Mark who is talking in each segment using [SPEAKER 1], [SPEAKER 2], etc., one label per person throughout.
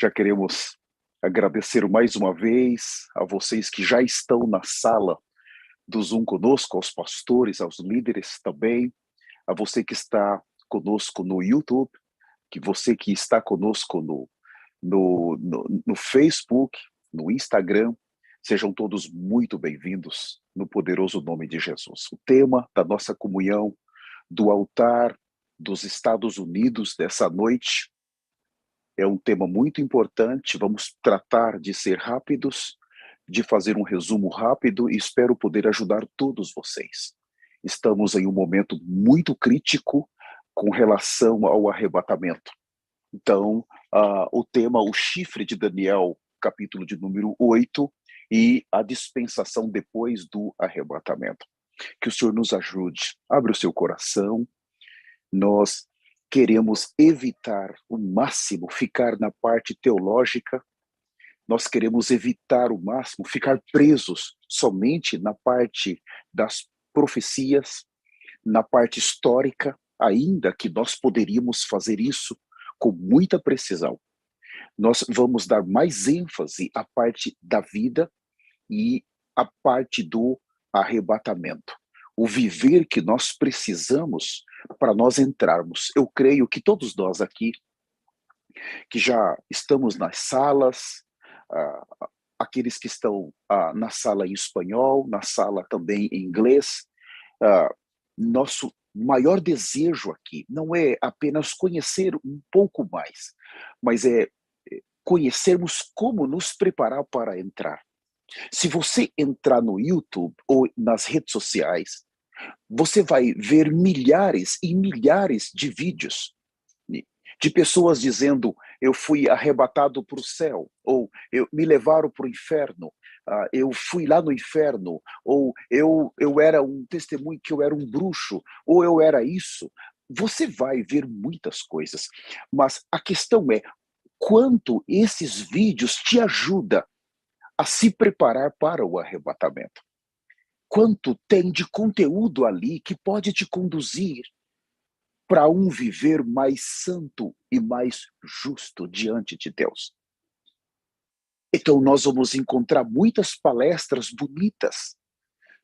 [SPEAKER 1] Já queremos agradecer mais uma vez a vocês que já estão na sala do Zoom conosco, aos pastores, aos líderes também, a você que está conosco no YouTube, que você que está conosco no Facebook, no Instagram, sejam todos muito bem-vindos no poderoso nome de Jesus. O tema da nossa comunhão do altar dos Estados Unidos dessa noite é um tema muito importante. Vamos tratar de ser rápidos, de fazer um resumo rápido e espero poder ajudar todos vocês. Estamos em um momento muito crítico com relação ao arrebatamento. Então, o tema, o chifre de Daniel, capítulo de número 8, e a dispensação depois do arrebatamento. Que o Senhor nos ajude. Abre o seu coração. Nós queremos evitar o máximo ficar na parte teológica, nós queremos evitar o máximo ficar presos somente na parte das profecias, na parte histórica, ainda que nós poderíamos fazer isso com muita precisão. Nós vamos dar mais ênfase à parte da vida e à parte do arrebatamento. O viver que nós precisamos para nós entrarmos. Eu creio que todos nós aqui, que já estamos nas salas, aqueles que estão na sala em espanhol, na sala também em inglês, nosso maior desejo aqui não é apenas conhecer um pouco mais, mas é conhecermos como nos preparar para entrar. Se você entrar no YouTube ou nas redes sociais, você vai ver milhares e milhares de vídeos de pessoas dizendo: eu fui arrebatado para o céu, ou me levaram para o inferno, eu fui lá no inferno, ou eu era um testemunho que eu era um bruxo, ou eu era isso. Você vai ver muitas coisas, mas a questão é quanto esses vídeos te ajudam a se preparar para o arrebatamento. Quanto tem de conteúdo ali que pode te conduzir para um viver mais santo e mais justo diante de Deus. Então nós vamos encontrar muitas palestras bonitas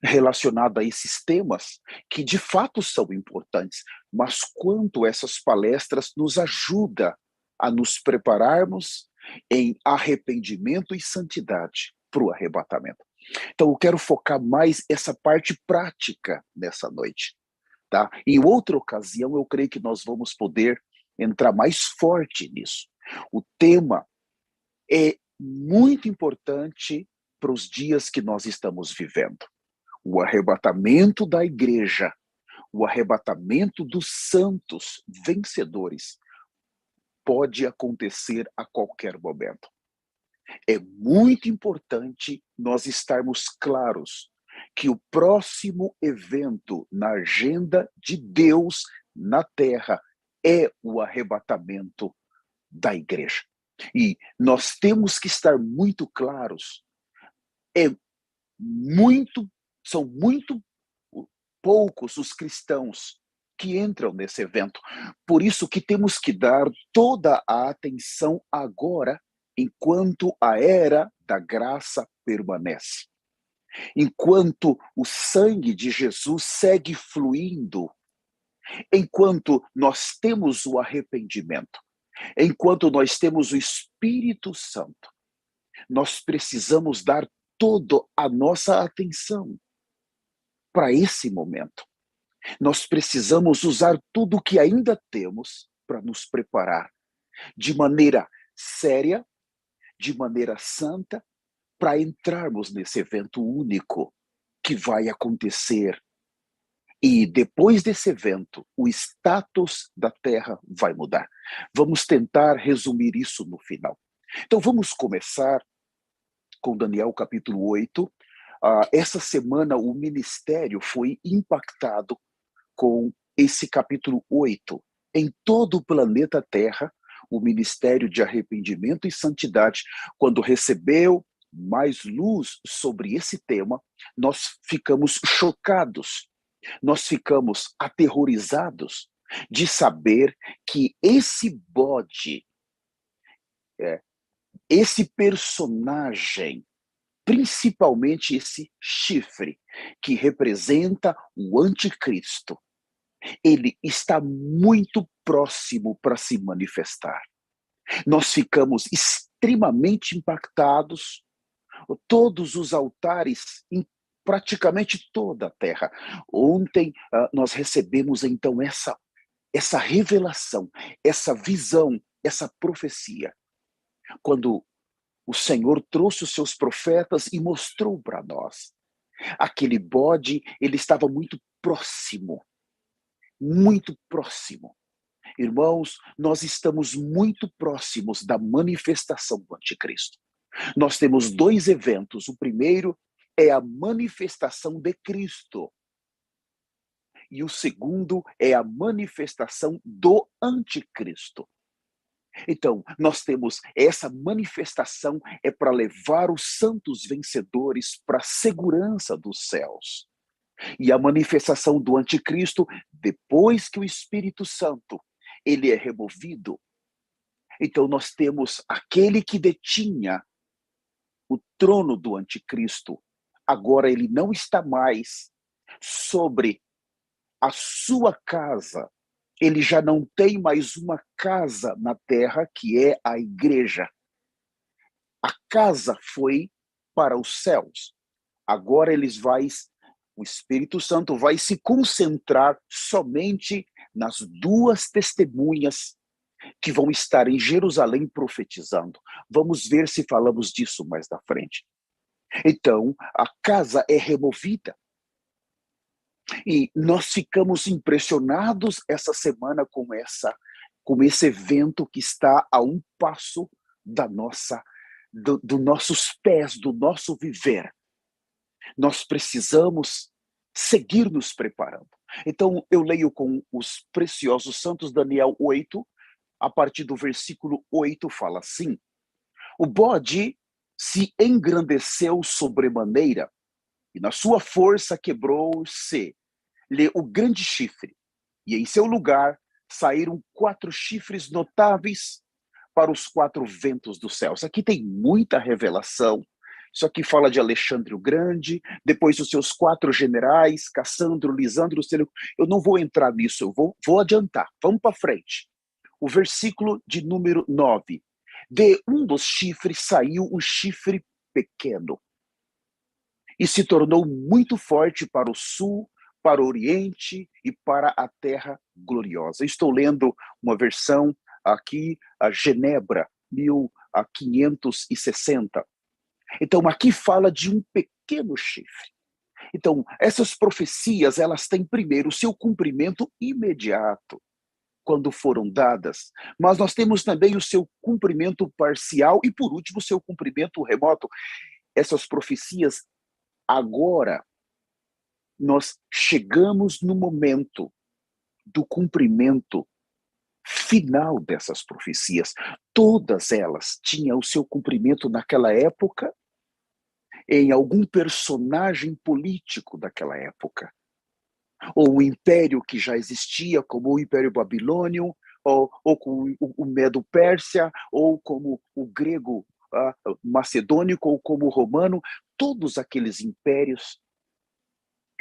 [SPEAKER 1] relacionadas a esses temas que de fato são importantes, mas quanto essas palestras nos ajudam a nos prepararmos em arrependimento e santidade para o arrebatamento. Então eu quero focar mais essa parte prática nessa noite. Tá? Em outra ocasião, eu creio que nós vamos poder entrar mais forte nisso. O tema é muito importante para os dias que nós estamos vivendo. O arrebatamento da igreja, o arrebatamento dos santos vencedores pode acontecer a qualquer momento. É muito importante nós estarmos claros que o próximo evento na agenda de Deus na terra é o arrebatamento da igreja. E nós temos que estar muito claros. São muito poucos os cristãos que entram nesse evento. Por isso que temos que dar toda a atenção agora, enquanto a era da graça permanece. Enquanto o sangue de Jesus segue fluindo, enquanto nós temos o arrependimento, enquanto nós temos o Espírito Santo, nós precisamos dar toda a nossa atenção para esse momento. Nós precisamos usar tudo o que ainda temos para nos preparar de maneira séria, de maneira santa, para entrarmos nesse evento único que vai acontecer. E depois desse evento, o status da Terra vai mudar. Vamos tentar resumir isso no final. Então vamos começar com Daniel capítulo 8. Essa semana o ministério foi impactado com esse capítulo 8. Em todo o planeta Terra, o ministério de arrependimento e santidade, quando recebeu mais luz sobre esse tema, nós ficamos chocados, nós ficamos aterrorizados de saber que esse bode esse personagem, principalmente esse chifre, que representa o anticristo, ele está muito próximo para se manifestar. Nós ficamos extremamente impactados, todos os altares em praticamente toda a terra. Ontem nós recebemos então essa revelação, essa visão, essa profecia, quando o Senhor trouxe os seus profetas e mostrou para nós. Aquele bode, ele estava muito próximo, muito próximo. Irmãos, nós estamos muito próximos da manifestação do anticristo. Nós temos dois eventos. O primeiro é a manifestação de Cristo. E o segundo é a manifestação do anticristo. Então, nós temos essa manifestação é para levar os santos vencedores para a segurança dos céus. E a manifestação do anticristo, depois que o Espírito Santo ele é removido, então nós temos aquele que detinha o trono do anticristo, agora ele não está mais sobre a sua casa, ele já não tem mais uma casa na terra, que é a igreja. A casa foi para os céus. Agora o Espírito Santo vai se concentrar somente nas duas testemunhas que vão estar em Jerusalém profetizando. Vamos ver se falamos disso mais na frente. Então, a casa é removida. E nós ficamos impressionados essa semana com esse evento que está a um passo dos nossos pés, do nosso viver. Nós precisamos seguir nos preparando. Então, eu leio com os preciosos santos Daniel 8, a partir do versículo 8, fala assim: o bode se engrandeceu sobremaneira, e na sua força quebrou-se-lhe o grande chifre, e em seu lugar saíram 4 chifres notáveis para os 4 ventos dos céus. Aqui tem muita revelação. Isso aqui fala de Alexandre o Grande, depois os seus 4 generais, Cassandro, Lisandro, Seleuco. Eu não vou entrar nisso, eu vou adiantar. Vamos para frente. O versículo de número 9. De um dos chifres saiu um chifre pequeno e se tornou muito forte para o sul, para o oriente e para a terra gloriosa. Estou lendo uma versão aqui, a Genebra, 1560. Então, aqui fala de um pequeno chifre. Então, essas profecias, elas têm primeiro o seu cumprimento imediato, quando foram dadas, mas nós temos também o seu cumprimento parcial e, por último, o seu cumprimento remoto. Essas profecias, agora, nós chegamos no momento do cumprimento final dessas profecias. Todas elas tinham o seu cumprimento naquela época, em algum personagem político daquela época, ou o império que já existia, como o Império Babilônio, ou com o Medo-Pérsia, ou como o grego macedônico, ou como o romano, todos aqueles impérios,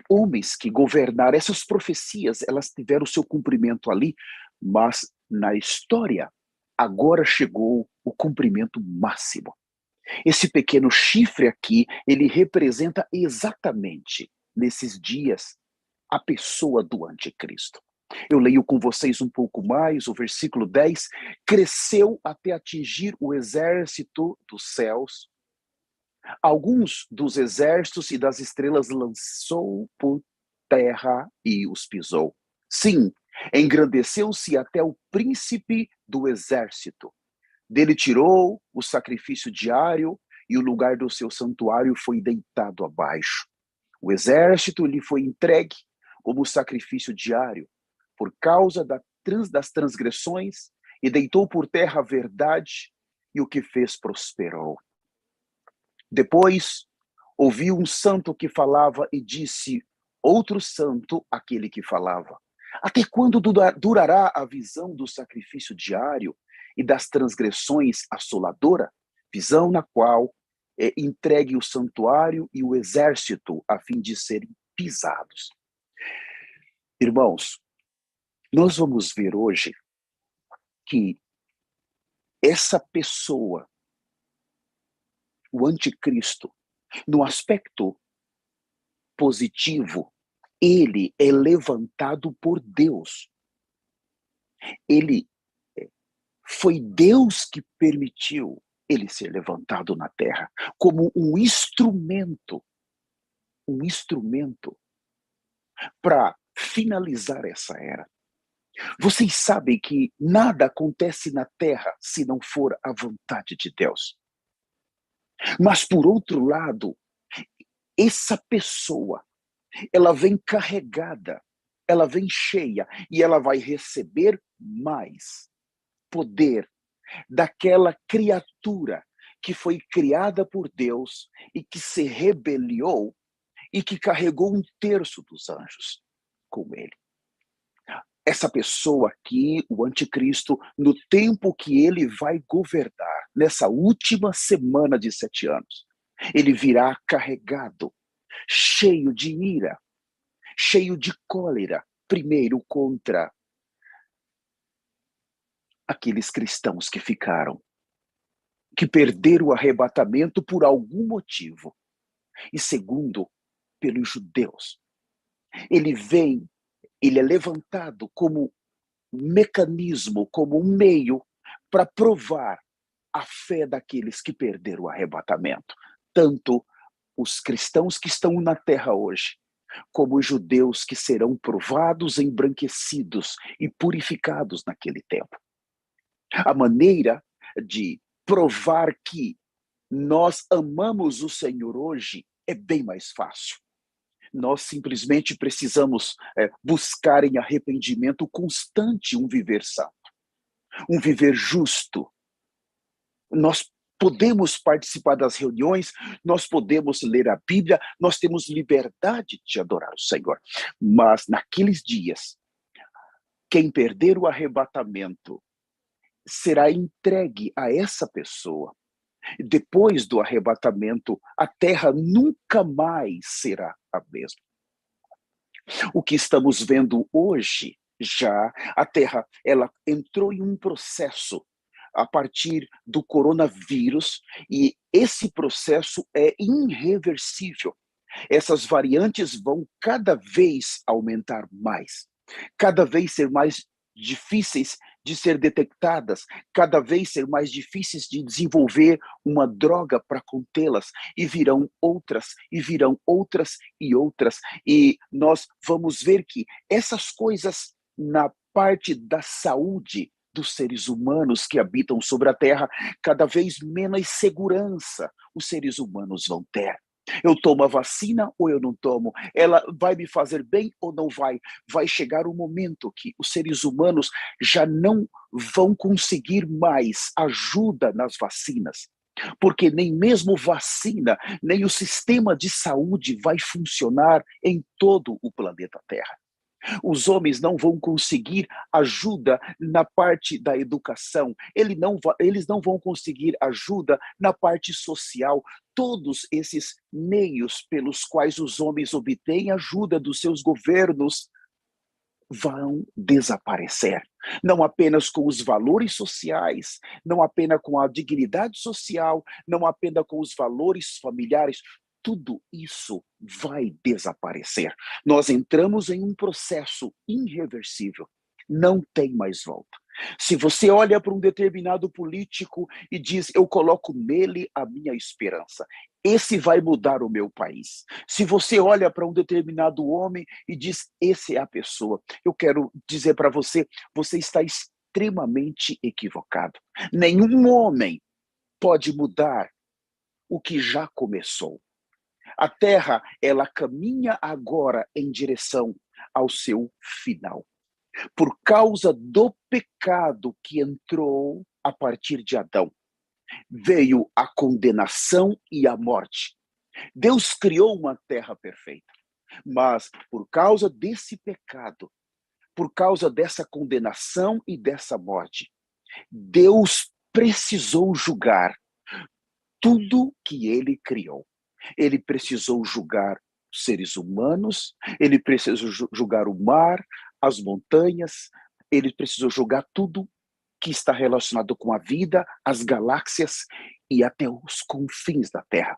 [SPEAKER 1] homens que governaram, essas profecias, elas tiveram o seu cumprimento ali, mas na história, agora chegou o cumprimento máximo. Esse pequeno chifre aqui, ele representa exatamente, nesses dias, a pessoa do anticristo. Eu leio com vocês um pouco mais, o versículo 10, cresceu até atingir o exército dos céus. Alguns dos exércitos e das estrelas lançou por terra e os pisou. Sim, engrandeceu-se até o príncipe do exército. Dele tirou o sacrifício diário e o lugar do seu santuário foi deitado abaixo. O exército lhe foi entregue como sacrifício diário por causa das transgressões e deitou por terra a verdade e o que fez prosperou. Depois, ouviu um santo que falava e disse, outro santo, aquele que falava: até quando durará a visão do sacrifício diário e das transgressões assoladora? visão na qual é entregue o santuário e o exército a fim de serem pisados. Irmãos, nós vamos ver hoje que essa pessoa, o anticristo, no aspecto positivo, ele é levantado por Deus. Foi Deus que permitiu ele ser levantado na terra como um instrumento para finalizar essa era. Vocês sabem que nada acontece na terra se não for a vontade de Deus. Mas, por outro lado, essa pessoa, ela vem carregada, ela vem cheia e ela vai receber mais poder daquela criatura que foi criada por Deus e que se rebeliou e que carregou 1/3 dos anjos com ele. Essa pessoa aqui, o anticristo, no tempo que ele vai governar, nessa última semana de 7 anos, ele virá carregado, cheio de ira, cheio de cólera, primeiro contra aqueles cristãos que ficaram, que perderam o arrebatamento por algum motivo, e segundo, pelos judeus. Ele é levantado como um mecanismo, como um meio para provar a fé daqueles que perderam o arrebatamento. Tanto os cristãos que estão na terra hoje, como os judeus que serão provados, embranquecidos e purificados naquele tempo. A maneira de provar que nós amamos o Senhor hoje é bem mais fácil. Nós simplesmente precisamos buscar em arrependimento constante um viver santo, um viver justo. Nós podemos participar das reuniões, nós podemos ler a Bíblia, nós temos liberdade de adorar o Senhor. Mas naqueles dias, quem perder o arrebatamento será entregue a essa pessoa. Depois do arrebatamento, a terra nunca mais será a mesma. O que estamos vendo hoje, já a terra, ela entrou em um processo a partir do coronavírus e esse processo é irreversível. Essas variantes vão cada vez aumentar mais, cada vez ser mais difíceis de ser detectadas, cada vez ser mais difíceis de desenvolver uma droga para contê-las, e virão outras, e virão outras e outras, e nós vamos ver que essas coisas na parte da saúde dos seres humanos que habitam sobre a Terra, cada vez menos segurança os seres humanos vão ter. Eu tomo a vacina ou eu não tomo? Ela vai me fazer bem ou não vai? Vai chegar um momento que os seres humanos já não vão conseguir mais ajuda nas vacinas, porque nem mesmo vacina, nem o sistema de saúde vai funcionar em todo o planeta Terra. Os homens não vão conseguir ajuda na parte da educação, eles não vão conseguir ajuda na parte social. Todos esses meios pelos quais os homens obtêm ajuda dos seus governos vão desaparecer. Não apenas com os valores sociais, não apenas com a dignidade social, não apenas com os valores familiares, tudo isso vai desaparecer. Nós entramos em um processo irreversível. Não tem mais volta. Se você olha para um determinado político e diz, eu coloco nele a minha esperança, esse vai mudar o meu país. Se você olha para um determinado homem e diz, esse é a pessoa, eu quero dizer para você, você está extremamente equivocado. Nenhum homem pode mudar o que já começou. A terra, ela caminha agora em direção ao seu final. Por causa do pecado que entrou a partir de Adão, veio a condenação e a morte. Deus criou uma terra perfeita, mas por causa desse pecado, por causa dessa condenação e dessa morte, Deus precisou julgar tudo que ele criou. Ele precisou julgar os seres humanos, ele precisou julgar o mar, as montanhas, ele precisou julgar tudo que está relacionado com a vida, as galáxias e até os confins da Terra.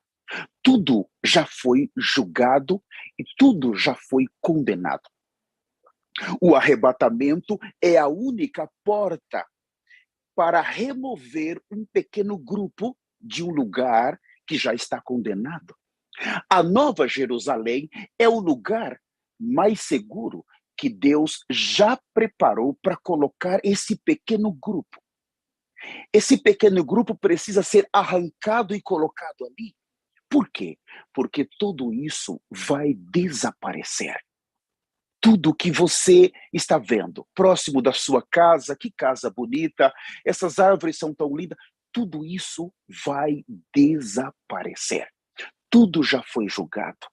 [SPEAKER 1] Tudo já foi julgado e tudo já foi condenado. O arrebatamento é a única porta para remover um pequeno grupo de um lugar que já está condenado. A Nova Jerusalém é o lugar mais seguro que Deus já preparou para colocar esse pequeno grupo. Esse pequeno grupo precisa ser arrancado e colocado ali. Por quê? Porque tudo isso vai desaparecer. Tudo que você está vendo próximo da sua casa, que casa bonita, essas árvores são tão lindas, tudo isso vai desaparecer. Tudo já foi julgado.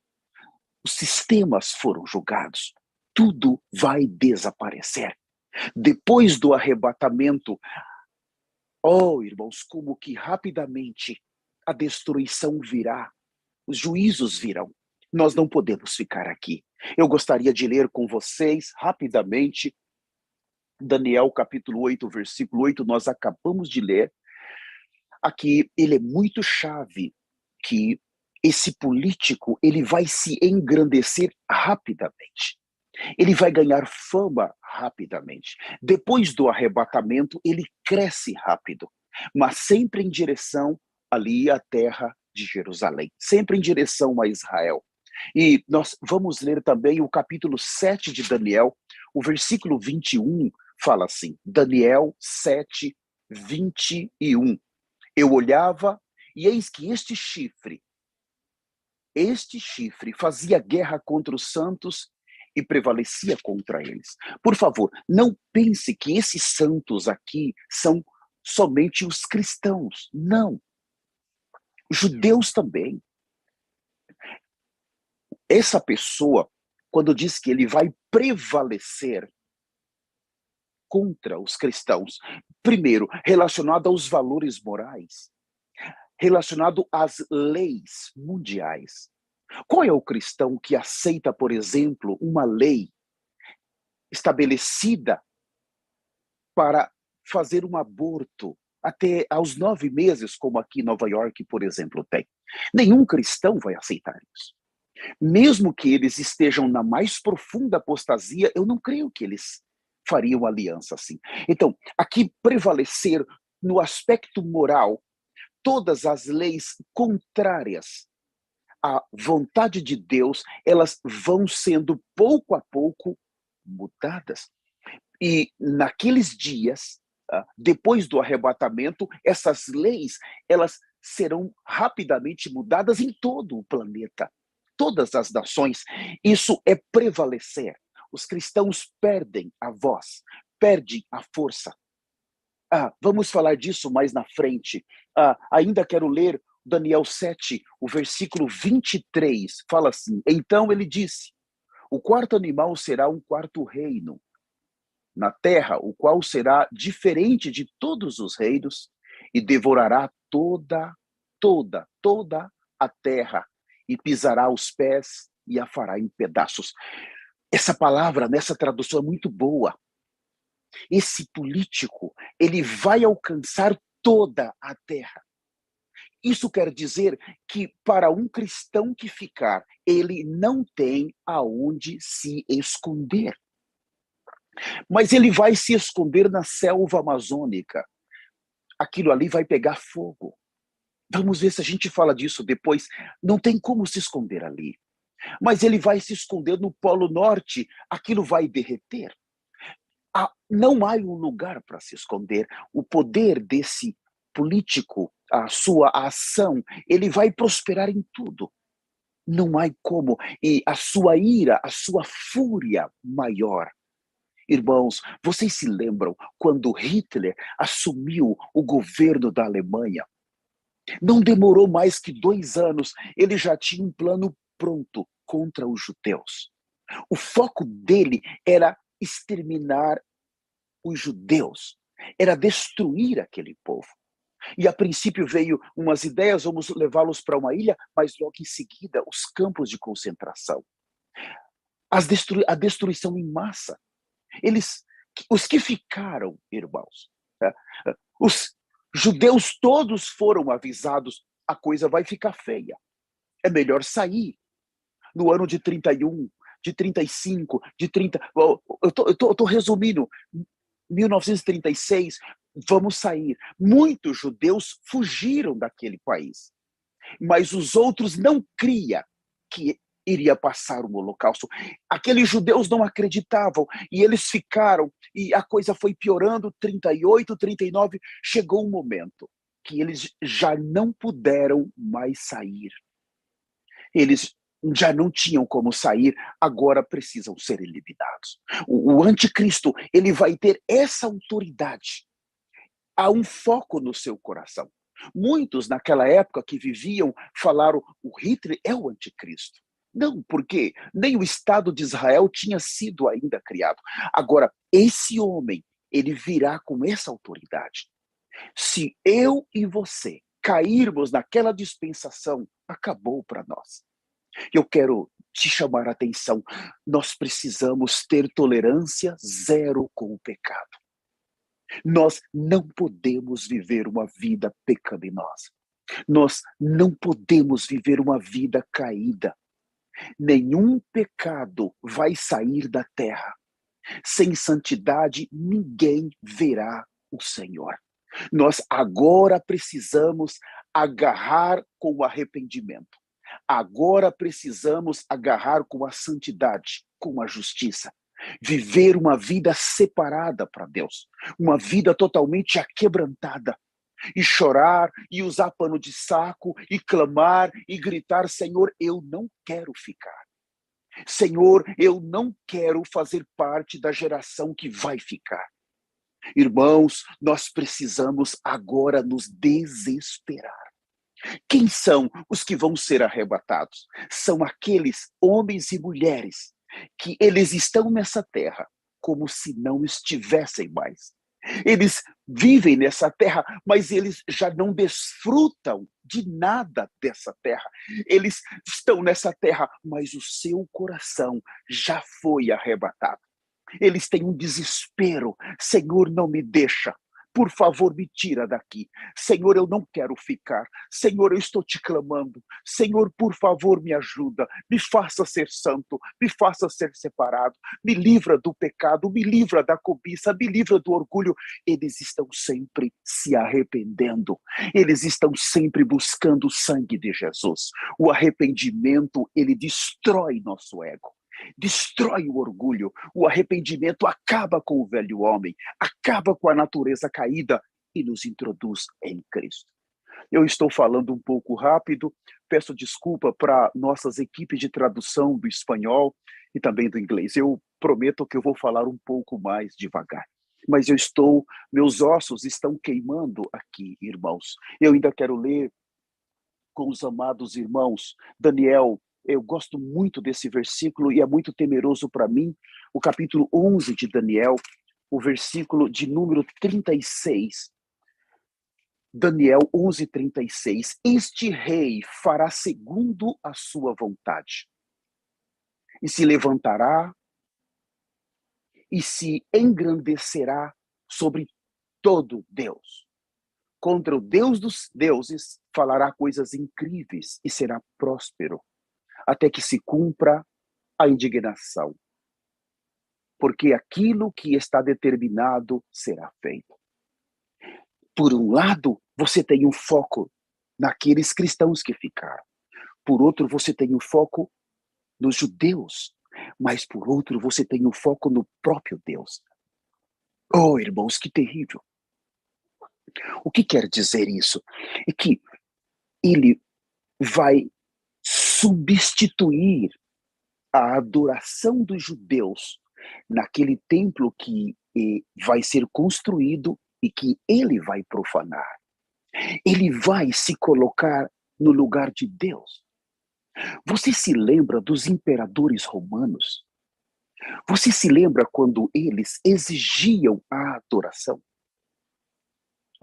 [SPEAKER 1] Os sistemas foram julgados. Tudo vai desaparecer. Depois do arrebatamento, oh, irmãos, como que rapidamente a destruição virá, os juízos virão. Nós não podemos ficar aqui. Eu gostaria de ler com vocês rapidamente Daniel capítulo 8, versículo 8, nós acabamos de ler. Aqui ele é muito chave que esse político, ele vai se engrandecer rapidamente. Ele vai ganhar fama rapidamente. Depois do arrebatamento, ele cresce rápido, mas sempre em direção ali à terra de Jerusalém, sempre em direção a Israel. E nós vamos ler também o capítulo 7 de Daniel, o versículo 21 fala assim, Daniel 7, 21. Eu olhava e eis que este chifre fazia guerra contra os santos e prevalecia contra eles. Por favor, não pense que esses santos aqui são somente os cristãos. Não. Os judeus também. Essa pessoa, quando diz que ele vai prevalecer contra os cristãos, primeiro, relacionado aos valores morais, relacionado às leis mundiais. Qual é o cristão que aceita, por exemplo, uma lei estabelecida para fazer um aborto até aos 9 meses, como aqui em Nova York, por exemplo, tem? Nenhum cristão vai aceitar isso. Mesmo que eles estejam na mais profunda apostasia, eu não creio que eles fariam aliança assim. Então, aqui prevalecer no aspecto moral, todas as leis contrárias à vontade de Deus, elas vão sendo pouco a pouco mudadas. E naqueles dias, depois do arrebatamento, essas leis, elas serão rapidamente mudadas em todo o planeta, todas as nações. Isso é prevalecer. Os cristãos perdem a voz, perdem a força. Vamos falar disso mais na frente. Ainda quero ler Daniel 7, o versículo 23, fala assim, então ele disse, o quarto animal será um quarto reino na terra, o qual será diferente de todos os reinos e devorará toda a terra e pisará os pés e a fará em pedaços. Essa palavra, nessa tradução, é muito boa. Esse político, ele vai alcançar toda a terra. Isso quer dizer que para um cristão que ficar, ele não tem aonde se esconder. Mas ele vai se esconder na selva amazônica. Aquilo ali vai pegar fogo. Vamos ver se a gente fala disso depois. Não tem como se esconder ali. Mas ele vai se esconder no Polo Norte, aquilo vai derreter. Não há um lugar para se esconder. O poder desse político, a sua ação, ele vai prosperar em tudo. Não há como. E a sua ira, a sua fúria maior. Irmãos, vocês se lembram quando Hitler assumiu o governo da Alemanha? Não demorou mais que 2 anos, ele já tinha um plano pronto contra os judeus. O foco dele era exterminar os judeus, era destruir aquele povo. E a princípio veio umas ideias, vamos levá-los para uma ilha, mas logo em seguida os campos de concentração, a destruição em massa. Os que ficaram, irmãos, né, os judeus todos foram avisados, a coisa vai ficar feia. É melhor sair. No ano de 31, de 35, de 30. Eu tô resumindo. 1936, vamos sair. Muitos judeus fugiram daquele país, mas os outros não criam que iria passar o Holocausto. Aqueles judeus não acreditavam e eles ficaram, e a coisa foi piorando. 38, 39, chegou um momento que eles já não puderam mais sair. Eles já não tinham como sair, agora precisam ser eliminados. O anticristo, ele vai ter essa autoridade. Há um foco no seu coração. Muitos naquela época que viviam falaram, o Hitler é o anticristo. Não, porque nem o Estado de Israel tinha sido ainda criado. Agora, esse homem, ele virá com essa autoridade. Se eu e você cairmos naquela dispensação, acabou para nós. Eu quero te chamar a atenção. Nós precisamos ter tolerância zero com o pecado. Nós não podemos viver uma vida pecaminosa. Nós não podemos viver uma vida caída. Nenhum pecado vai sair da terra. Sem santidade, ninguém verá o Senhor. Nós agora precisamos agarrar com o arrependimento. Agora precisamos agarrar com a santidade, com a justiça. Viver uma vida separada para Deus. Uma vida totalmente aquebrantada. E chorar, e usar pano de saco, e clamar, e gritar, Senhor, eu não quero ficar. Senhor, eu não quero fazer parte da geração que vai ficar. Irmãos, nós precisamos agora nos desesperar. Quem são os que vão ser arrebatados? São aqueles homens e mulheres que eles estão nessa terra como se não estivessem mais. Eles vivem nessa terra, mas eles já não desfrutam de nada dessa terra. Eles estão nessa terra, mas o seu coração já foi arrebatado. Eles têm um desespero. Senhor, não me deixa. Por favor, me tira daqui. Senhor, eu não quero ficar. Senhor, eu estou te clamando. Senhor, por favor, me ajuda. Me faça ser santo. Me faça ser separado. Me livra do pecado. Me livra da cobiça. Me livra do orgulho. Eles estão sempre se arrependendo. Eles estão sempre buscando o sangue de Jesus. O arrependimento, ele destrói nosso ego. Destrói o orgulho. O arrependimento acaba com o velho homem, acaba com a natureza caída e nos introduz em Cristo. Eu estou falando um pouco rápido, peço desculpa para nossas equipes de tradução do espanhol e também do inglês. Eu prometo que eu vou falar um pouco mais devagar. Mas meus ossos estão queimando aqui, irmãos. Eu ainda quero ler com os amados irmãos, Daniel. Eu gosto muito desse versículo e é muito temeroso para mim, o capítulo 11 de Daniel, o versículo de número 36. Daniel 11, 36. Este rei fará segundo a sua vontade, e se levantará e se engrandecerá sobre todo Deus. Contra o Deus dos deuses falará coisas incríveis e será próspero, até que se cumpra a indignação. Porque aquilo que está determinado será feito. Por um lado, você tem um foco naqueles cristãos que ficaram. Por outro, você tem um foco nos judeus. Mas por outro, você tem um foco no próprio Deus. Oh, irmãos, que terrível. O que quer dizer isso? É que ele vai substituir a adoração dos judeus naquele templo que vai ser construído e que ele vai profanar. Ele vai se colocar no lugar de Deus. Você se lembra dos imperadores romanos? Você se lembra quando eles exigiam a adoração?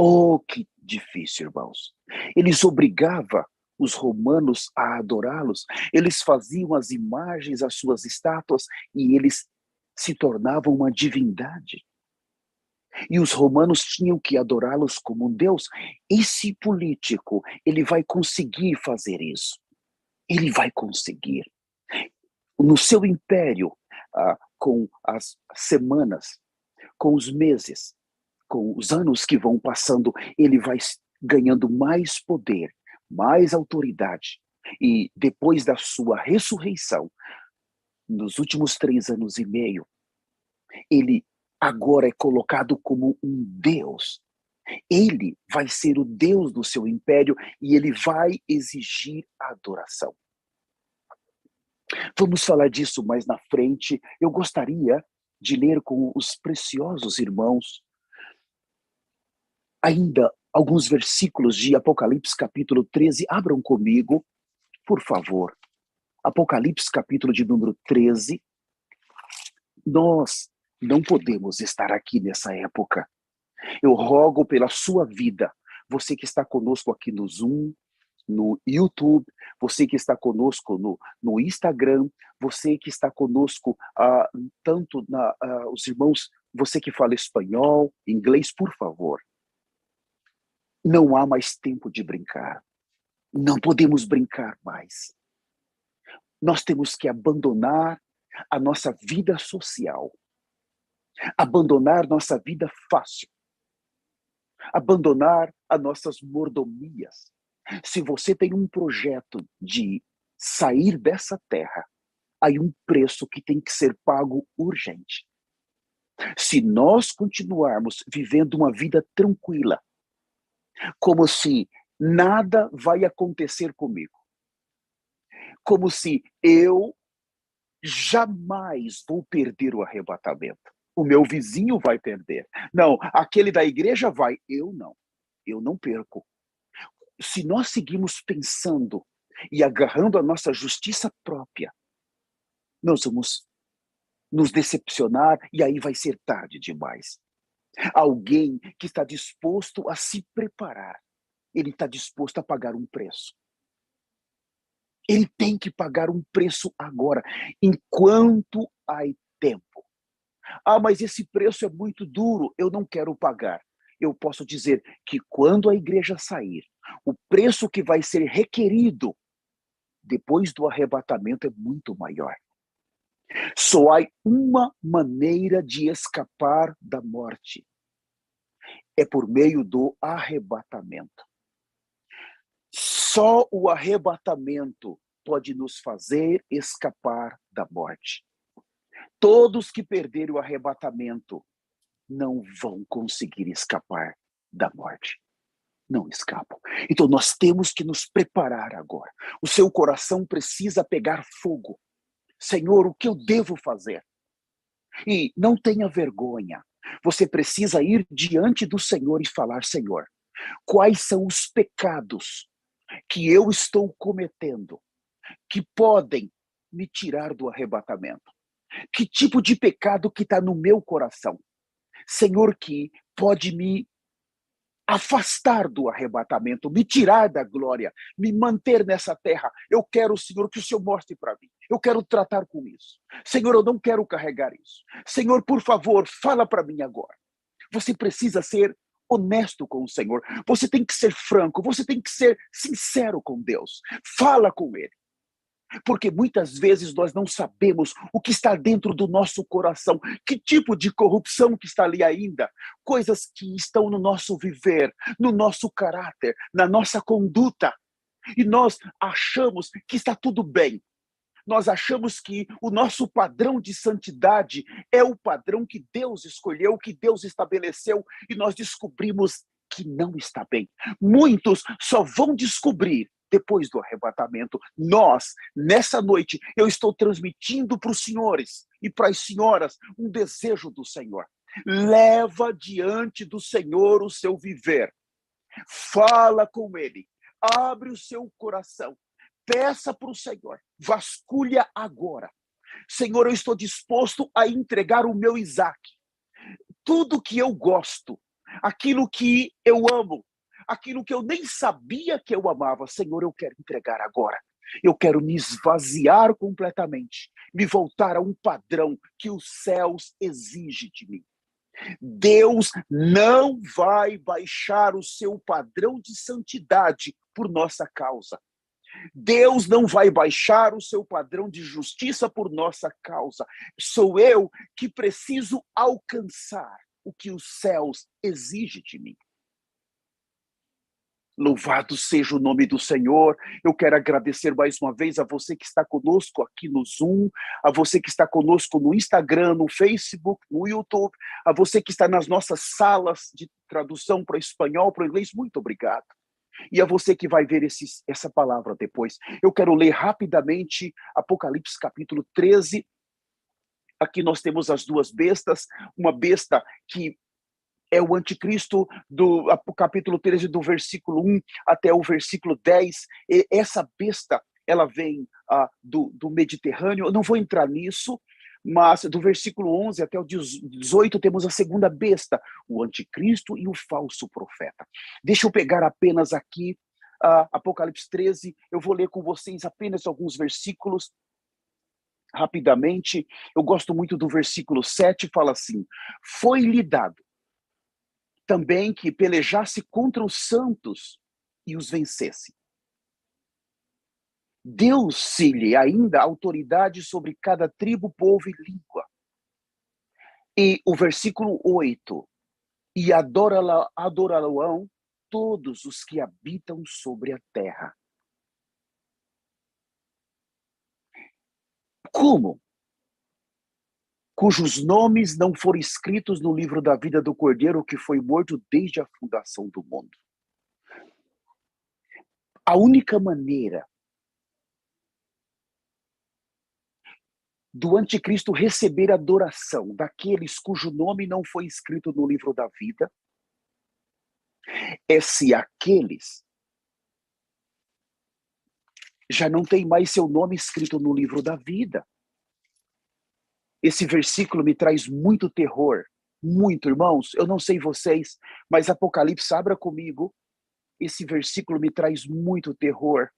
[SPEAKER 1] Oh, que difícil, irmãos. Eles obrigavam os romanos a adorá-los, eles faziam as imagens, as suas estátuas, e eles se tornavam uma divindade. E os romanos tinham que adorá-los como um Deus. Esse político, ele vai conseguir fazer isso. Ele vai conseguir. No seu império, com as semanas, com os meses, com os anos que vão passando, ele vai ganhando mais poder, mais autoridade. E depois da sua ressurreição, nos últimos 3 anos e meio, ele agora é colocado como um Deus. Ele vai ser o Deus do seu império e ele vai exigir adoração. Vamos falar disso mais na frente. Eu gostaria de ler com os preciosos irmãos ainda alguns versículos de Apocalipse capítulo 13. Abram comigo, por favor. Apocalipse capítulo de número 13. Nós não podemos estar aqui nessa época. Eu rogo pela sua vida, você que está conosco aqui no Zoom, no YouTube, você que está conosco no Instagram, você que está conosco, tanto os irmãos, você que fala espanhol, inglês, por favor. Não há mais tempo de brincar. Não podemos brincar mais. Nós temos que abandonar a nossa vida social, abandonar nossa vida fácil, abandonar as nossas mordomias. Se você tem um projeto de sair dessa terra, há um preço que tem que ser pago urgente. Se nós continuarmos vivendo uma vida tranquila, como se nada vai acontecer comigo, como se eu jamais vou perder o arrebatamento. O meu vizinho vai perder. Não, aquele da igreja vai. Eu não. Eu não perco. Se nós seguirmos pensando e agarrando a nossa justiça própria, nós vamos nos decepcionar e aí vai ser tarde demais. Alguém que está disposto a se preparar, ele está disposto a pagar um preço. Ele tem que pagar um preço agora, enquanto há tempo. Mas esse preço é muito duro, eu não quero pagar. Eu posso dizer que quando a igreja sair, o preço que vai ser requerido depois do arrebatamento é muito maior. Só há uma maneira de escapar da morte. É por meio do arrebatamento. Só o arrebatamento pode nos fazer escapar da morte. Todos que perderem o arrebatamento não vão conseguir escapar da morte. Não escapam. Então nós temos que nos preparar agora. O seu coração precisa pegar fogo. Senhor, o que eu devo fazer? E não tenha vergonha. Você precisa ir diante do Senhor e falar: Senhor, quais são os pecados que eu estou cometendo que podem me tirar do arrebatamento? Que tipo de pecado que está no meu coração? Senhor, que pode me afastar do arrebatamento, me tirar da glória, me manter nessa terra. Eu quero, Senhor, que o Senhor mostre para mim. Eu quero tratar com isso. Senhor, eu não quero carregar isso. Senhor, por favor, fala para mim agora. Você precisa ser honesto com o Senhor. Você tem que ser franco. Você tem que ser sincero com Deus. Fala com Ele. Porque muitas vezes nós não sabemos o que está dentro do nosso coração, que tipo de corrupção que está ali ainda, coisas que estão no nosso viver, no nosso caráter, na nossa conduta, e nós achamos que está tudo bem. Nós achamos que o nosso padrão de santidade é o padrão que Deus escolheu, que Deus estabeleceu, e nós descobrimos que não está bem. Muitos só vão descobrir depois do arrebatamento. Nós, nessa noite, eu estou transmitindo para os senhores e para as senhoras um desejo do Senhor. Leva diante do Senhor o seu viver. Fala com Ele. Abre o seu coração. Peça para o Senhor. Vasculha agora. Senhor, eu estou disposto a entregar o meu Isaac. Tudo que eu gosto, aquilo que eu amo, aquilo que eu nem sabia que eu amava. Senhor, eu quero entregar agora. Eu quero me esvaziar completamente, me voltar a um padrão que os céus exigem de mim. Deus não vai baixar o seu padrão de santidade por nossa causa. Deus não vai baixar o seu padrão de justiça por nossa causa. Sou eu que preciso alcançar o que os céus exigem de mim. Louvado seja o nome do Senhor. Eu quero agradecer mais uma vez a você que está conosco aqui no Zoom, a você que está conosco no Instagram, no Facebook, no YouTube, a você que está nas nossas salas de tradução para o espanhol, para o inglês, muito obrigado. E a você que vai ver essa palavra depois. Eu quero ler rapidamente Apocalipse capítulo 13. Aqui nós temos as duas bestas, uma besta que é o anticristo do capítulo 13, do versículo 1 até o versículo 10. E essa besta, ela vem do Mediterrâneo. Eu não vou entrar nisso, mas do versículo 11 até o 18 temos a segunda besta, o anticristo e o falso profeta. Deixa eu pegar apenas aqui Apocalipse 13, eu vou ler com vocês apenas alguns versículos rapidamente. Eu gosto muito do versículo 7, fala assim: foi-lhe dado também que pelejasse contra os santos e os vencesse. Deu-se-lhe ainda autoridade sobre cada tribo, povo e língua. E o versículo 8, e adorá-lo-ão todos os que habitam sobre a terra. Como? Cujos nomes não foram escritos no livro da vida do Cordeiro que foi morto desde a fundação do mundo. A única maneira do anticristo receber adoração daqueles cujo nome não foi escrito no livro da vida é se aqueles já não tem mais seu nome escrito no livro da vida. Esse versículo me traz muito terror, muito, irmãos. Eu não sei vocês, mas Apocalipse, abra comigo. Esse versículo me traz muito terror.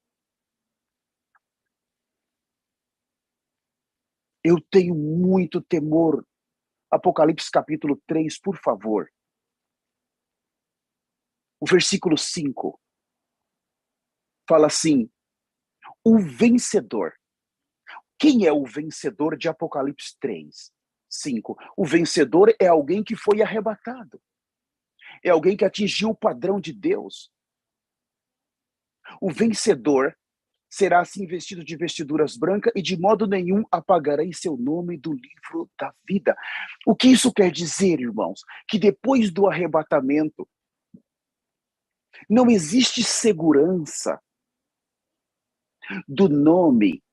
[SPEAKER 1] Eu tenho muito temor. Apocalipse capítulo 3, por favor. O versículo 5 fala assim: o vencedor. Quem é o vencedor de Apocalipse 3, 5? O vencedor é alguém que foi arrebatado. É alguém que atingiu o padrão de Deus. O vencedor será assim vestido de vestiduras brancas e de modo nenhum apagarei seu nome do livro da vida. O que isso quer dizer, irmãos? Que depois do arrebatamento, não existe segurança do nome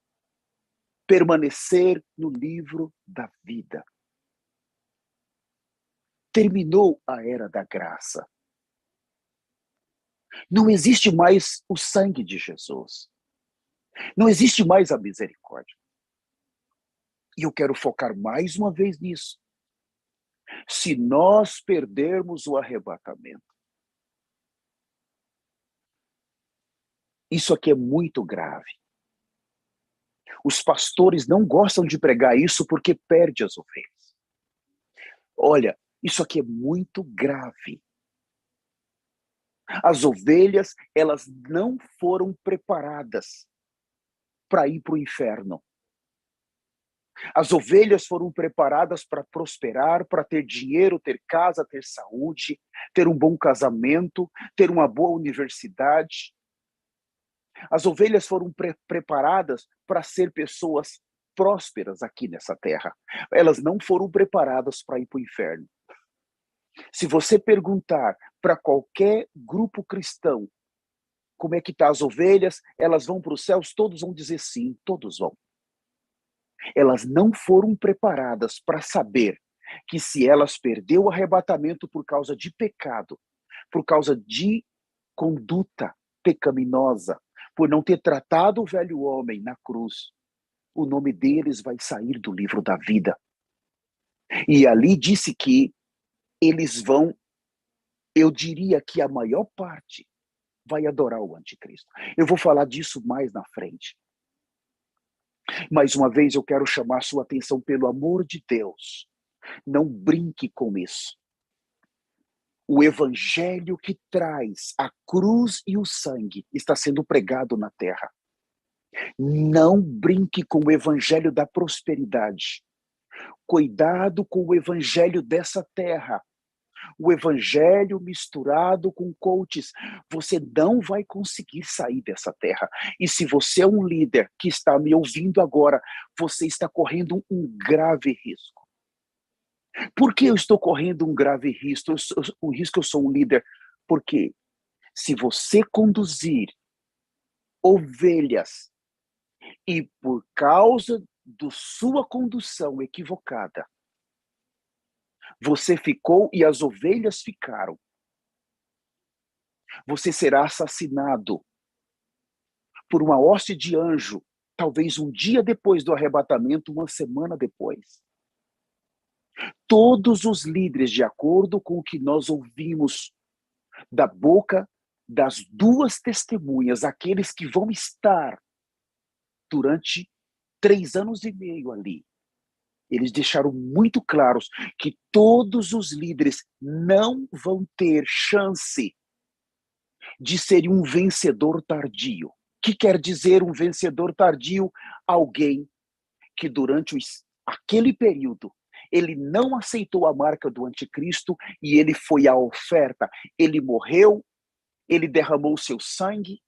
[SPEAKER 1] permanecer no livro da vida. Terminou a era da graça. Não existe mais o sangue de Jesus. Não existe mais a misericórdia. E eu quero focar mais uma vez nisso. Se nós perdermos o arrebatamento, isso aqui é muito grave. Os pastores não gostam de pregar isso porque perde as ovelhas. Olha, isso aqui é muito grave. As ovelhas, elas não foram preparadas para ir para o inferno. As ovelhas foram preparadas para prosperar, para ter dinheiro, ter casa, ter saúde, ter um bom casamento, ter uma boa universidade. As ovelhas foram preparadas para ser pessoas prósperas aqui nessa terra. Elas não foram preparadas para ir para o inferno. Se você perguntar para qualquer grupo cristão como é que tá as ovelhas, elas vão para os céus, todos vão dizer sim, todos vão. Elas não foram preparadas para saber que se elas perderam o arrebatamento por causa de pecado, por causa de conduta pecaminosa, por não ter tratado o velho homem na cruz, o nome deles vai sair do livro da vida. E ali disse que eles vão eu diria que a maior parte vai adorar o anticristo. Eu vou falar disso mais na frente. Mais uma vez, eu quero chamar sua atenção, pelo amor de Deus. Não brinque com isso. O evangelho que traz a cruz e o sangue está sendo pregado na terra. Não brinque com o evangelho da prosperidade. Cuidado com o evangelho dessa terra. O evangelho misturado com coaches. Você não vai conseguir sair dessa terra. E se você é um líder que está me ouvindo agora, você está correndo um grave risco. Por que eu estou correndo um grave risco? Eu sou um líder. Porque se você conduzir ovelhas e por causa da sua condução equivocada, você ficou e as ovelhas ficaram, você será assassinado por uma hoste de anjo, talvez um dia depois do arrebatamento, uma semana depois. Todos os líderes, de acordo com o que nós ouvimos da boca das duas testemunhas, aqueles que vão estar durante 3 anos e meio ali, eles deixaram muito claros que todos os líderes não vão ter chance de ser um vencedor tardio. O que quer dizer um vencedor tardio? Alguém que durante aquele período ele não aceitou a marca do anticristo e ele foi a oferta. Ele morreu, ele derramou seu sangue,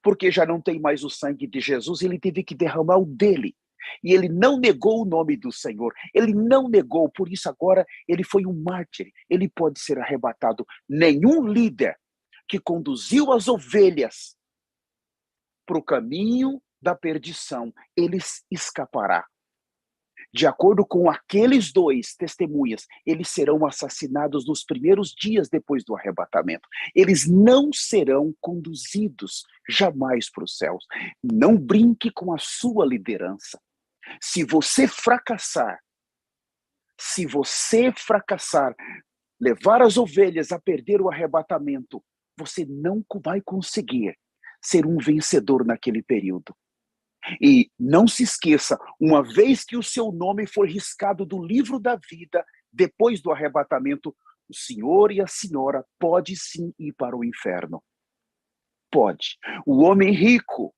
[SPEAKER 1] porque já não tem mais o sangue de Jesus, ele teve que derramar o dele. E ele não negou o nome do Senhor, ele não negou, por isso agora ele foi um mártir, ele pode ser arrebatado. Nenhum líder que conduziu as ovelhas para o caminho da perdição, ele escapará. De acordo com aqueles 2 testemunhas, eles serão assassinados nos primeiros dias depois do arrebatamento. Eles não serão conduzidos jamais para os céus. Não brinque com a sua liderança. Se você fracassar, levar as ovelhas a perder o arrebatamento, você não vai conseguir ser um vencedor naquele período. E não se esqueça, uma vez que o seu nome for riscado do livro da vida, depois do arrebatamento, o senhor e a senhora pode sim ir para o inferno. Pode. O homem rico,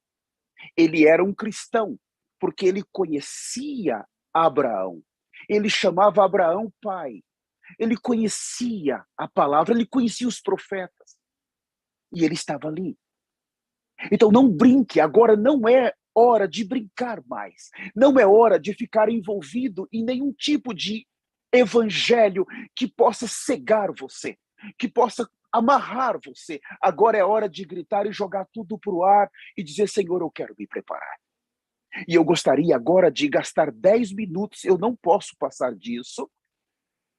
[SPEAKER 1] ele era um cristão, porque ele conhecia Abraão. Ele chamava Abraão pai. Ele conhecia a palavra, ele conhecia os profetas. E ele estava ali. Então não brinque, agora não é hora de brincar mais. Não é hora de ficar envolvido em nenhum tipo de evangelho que possa cegar você, que possa amarrar você. Agora é hora de gritar e jogar tudo para o ar e dizer: Senhor, eu quero me preparar. E eu gostaria agora de gastar 10 minutos, eu não posso passar disso.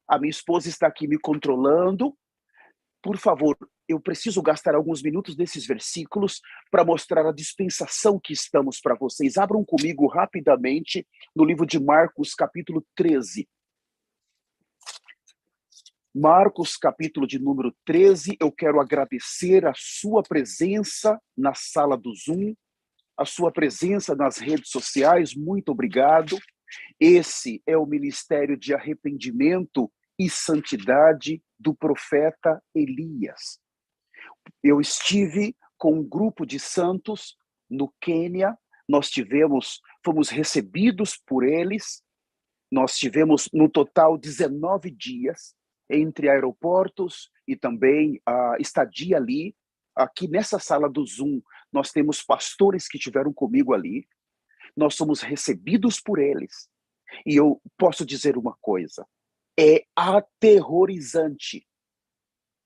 [SPEAKER 1] A minha esposa está aqui me controlando. Por favor, eu preciso gastar alguns minutos desses versículos para mostrar a dispensação que estamos para vocês. Abram comigo rapidamente no livro de Marcos, capítulo 13. Marcos, capítulo de número 13. Eu quero agradecer a sua presença na sala do Zoom, a sua presença nas redes sociais. Muito obrigado. Esse é o ministério de arrependimento e santidade do profeta Elias. Eu estive com um grupo de santos no Quênia, fomos recebidos por eles, nós tivemos no total 19 dias entre aeroportos e também a estadia ali. Aqui nessa sala do Zoom, nós temos pastores que estiveram comigo ali, nós somos recebidos por eles. E eu posso dizer uma coisa, é aterrorizante.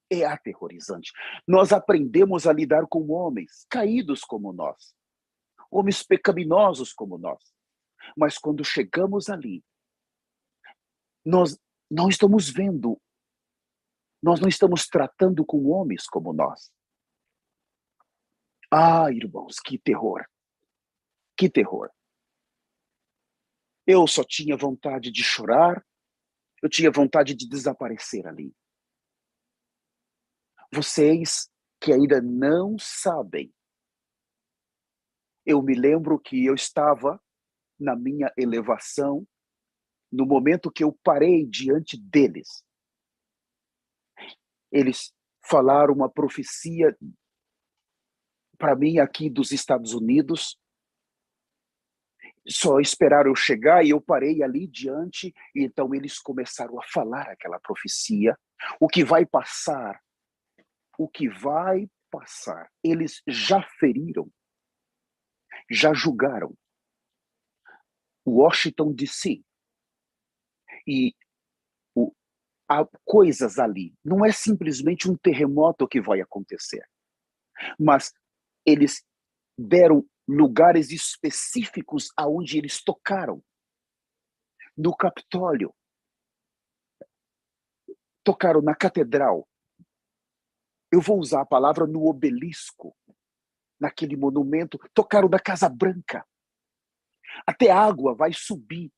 [SPEAKER 1] É aterrorizante. Nós aprendemos a lidar com homens caídos como nós, homens pecaminosos como nós. Mas quando chegamos ali, nós não estamos vendo, nós não estamos tratando com homens como nós. Ah, irmãos, que terror. Que terror. Eu só tinha vontade de chorar, eu tinha vontade de desaparecer ali. Vocês que ainda não sabem, eu me lembro que eu estava na minha elevação, no momento que eu parei diante deles. Eles falaram uma profecia para mim aqui dos Estados Unidos, só esperaram eu chegar e eu parei ali diante, e então eles começaram a falar aquela profecia, o que vai passar, o que vai passar. Eles já feriram, já julgaram Washington DC, e o, há coisas ali, não é simplesmente um terremoto que vai acontecer, mas eles deram lugares específicos aonde eles tocaram. No Capitólio, tocaram na Catedral. Eu vou usar a palavra no Obelisco, naquele monumento, tocaram na Casa Branca. Até a água vai subir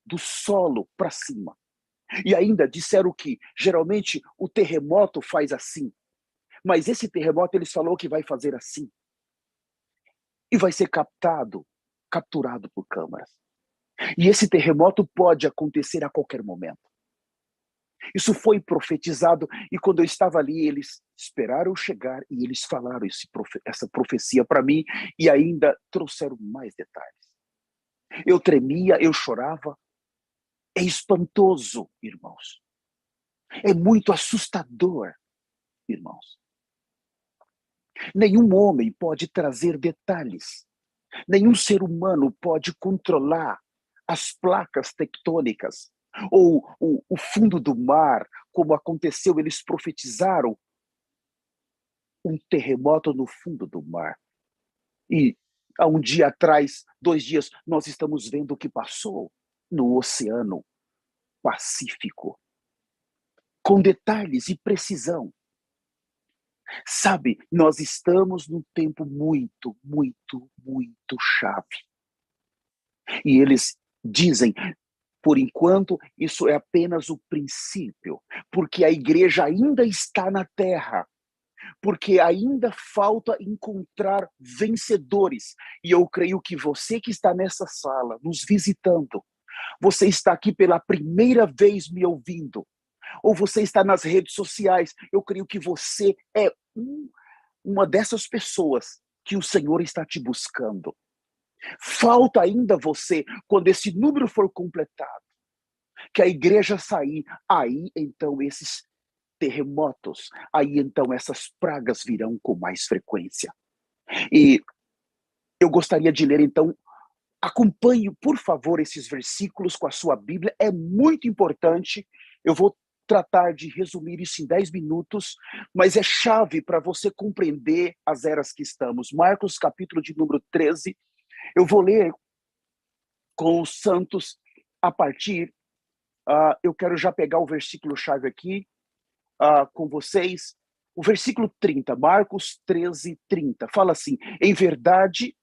[SPEAKER 1] do solo para cima. E ainda disseram que, geralmente, o terremoto faz assim. Mas esse terremoto, eles falaram que vai fazer assim. E vai ser capturado por câmaras. E esse terremoto pode acontecer a qualquer momento. Isso foi profetizado, e quando eu estava ali, eles esperaram chegar e eles falaram essa profecia para mim, e ainda trouxeram mais detalhes. Eu tremia, eu chorava. É espantoso, irmãos. É muito assustador, irmãos. Nenhum homem pode trazer detalhes. Nenhum ser humano pode controlar as placas tectônicas ou o fundo do mar, como aconteceu, eles profetizaram um terremoto no fundo do mar. E há um dia atrás, 2 dias, nós estamos vendo o que passou no Oceano Pacífico, com detalhes e precisão. Sabe, nós estamos num tempo muito, muito, muito chave. E eles dizem, por enquanto, isso é apenas o princípio, porque a igreja ainda está na terra, porque ainda falta encontrar vencedores. E eu creio que você que está nessa sala, nos visitando, você está aqui pela primeira vez me ouvindo, ou você está nas redes sociais, eu creio que você é uma dessas pessoas que o Senhor está te buscando. Falta ainda você, quando esse número for completado, que a igreja sair, aí então esses terremotos, aí então essas pragas virão com mais frequência. E eu gostaria de ler então, acompanhe por favor esses versículos com a sua Bíblia, é muito importante. Eu vou tratar de resumir isso em 10 minutos, mas é chave para você compreender as eras que estamos. Marcos capítulo de número 13, eu vou ler com os santos a partir, eu quero já pegar o versículo chave aqui, com vocês, o versículo 30, Marcos 13, 30, fala assim: em verdade,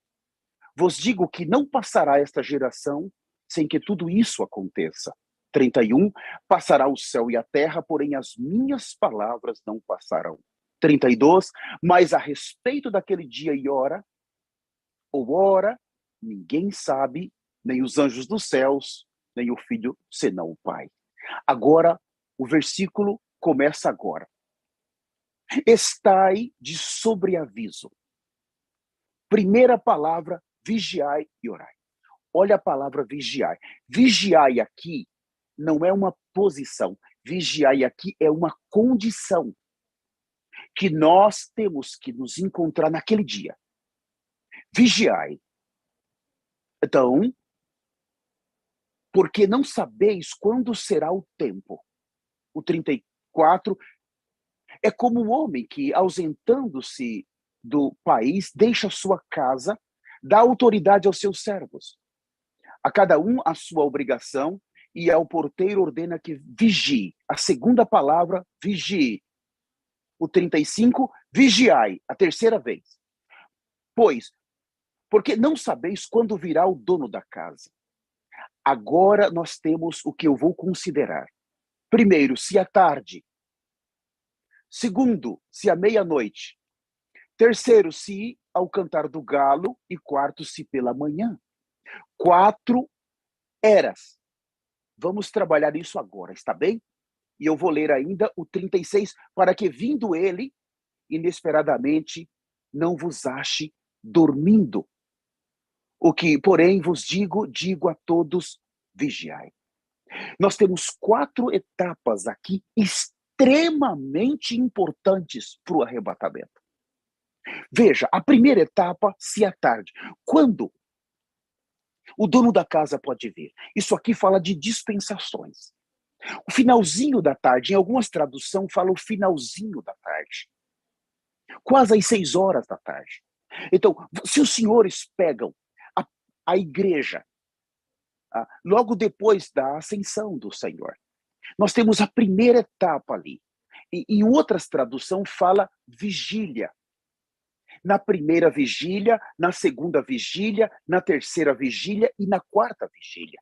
[SPEAKER 1] vos digo que não passará esta geração sem que tudo isso aconteça. 31, passará o céu e a terra, porém as minhas palavras não passarão. 32, mas a respeito daquele dia e hora, ou hora, ninguém sabe, nem os anjos dos céus, nem o Filho, senão o Pai. Agora, o versículo começa agora. Estai de sobreaviso. Primeira palavra, vigiai e orai. Olha a palavra vigiai. Vigiai aqui não é uma posição. Vigiai aqui é uma condição que nós temos que nos encontrar naquele dia. Vigiai. Então, porque não sabeis quando será o tempo. O 34 é como um homem que, ausentando-se do país, deixa sua casa, dá autoridade aos seus servos. A cada um a sua obrigação, e ao porteiro ordena que vigie. A segunda palavra, vigie. O 35, vigiai, a terceira vez. Pois, porque não sabeis quando virá o dono da casa. Agora nós temos o que eu vou considerar. Primeiro, se é tarde. Segundo, se à meia-noite. Terceiro, se ao cantar do galo. E quarto, se pela manhã. 4 eras. Vamos trabalhar isso agora, está bem? E eu vou ler ainda o 36, para que vindo ele, inesperadamente, não vos ache dormindo. O que, porém, vos digo a todos, vigiai. Nós temos 4 etapas aqui extremamente importantes para o arrebatamento. Veja, a primeira etapa, se à tarde. Quando o dono da casa pode vir? Isso aqui fala de dispensações. O finalzinho da tarde, em algumas traduções fala o finalzinho da tarde. Quase às 6 horas da tarde. Então, se os senhores pegam a igreja, logo depois da ascensão do Senhor, nós temos a primeira etapa ali. E em outras traduções fala vigília. Na primeira vigília, na segunda vigília, na terceira vigília e na quarta vigília.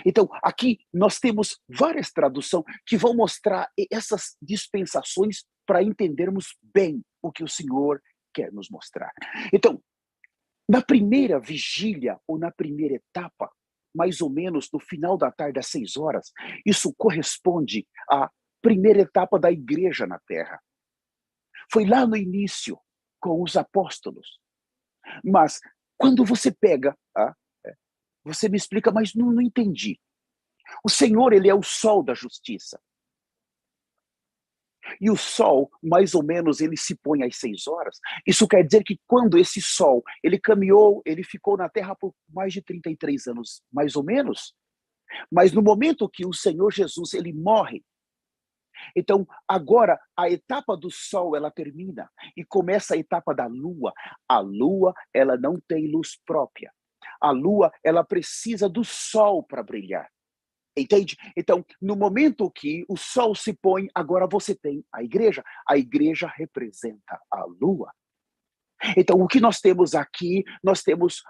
[SPEAKER 1] Então, aqui nós temos várias traduções que vão mostrar essas dispensações para entendermos bem o que o Senhor quer nos mostrar. Então, na primeira vigília, ou na primeira etapa, mais ou menos no final da tarde, às 6 horas, isso corresponde à primeira etapa da igreja na Terra. Foi lá no início, com os apóstolos. Mas, quando você pega, você me explica, mas não entendi. O Senhor, ele é o sol da justiça. E o sol, mais ou menos, ele se põe às 6 horas. Isso quer dizer que quando esse sol, ele caminhou, ele ficou na Terra por mais de 33 anos, mais ou menos. Mas no momento que o Senhor Jesus, ele morre, então agora a etapa do sol, ela termina e começa a etapa da lua. A lua, ela não tem luz própria. A lua, ela precisa do sol para brilhar. Entende? Então, no momento que o sol se põe, agora você tem a igreja. A igreja representa a lua. Então, o que nós temos aqui, nós temos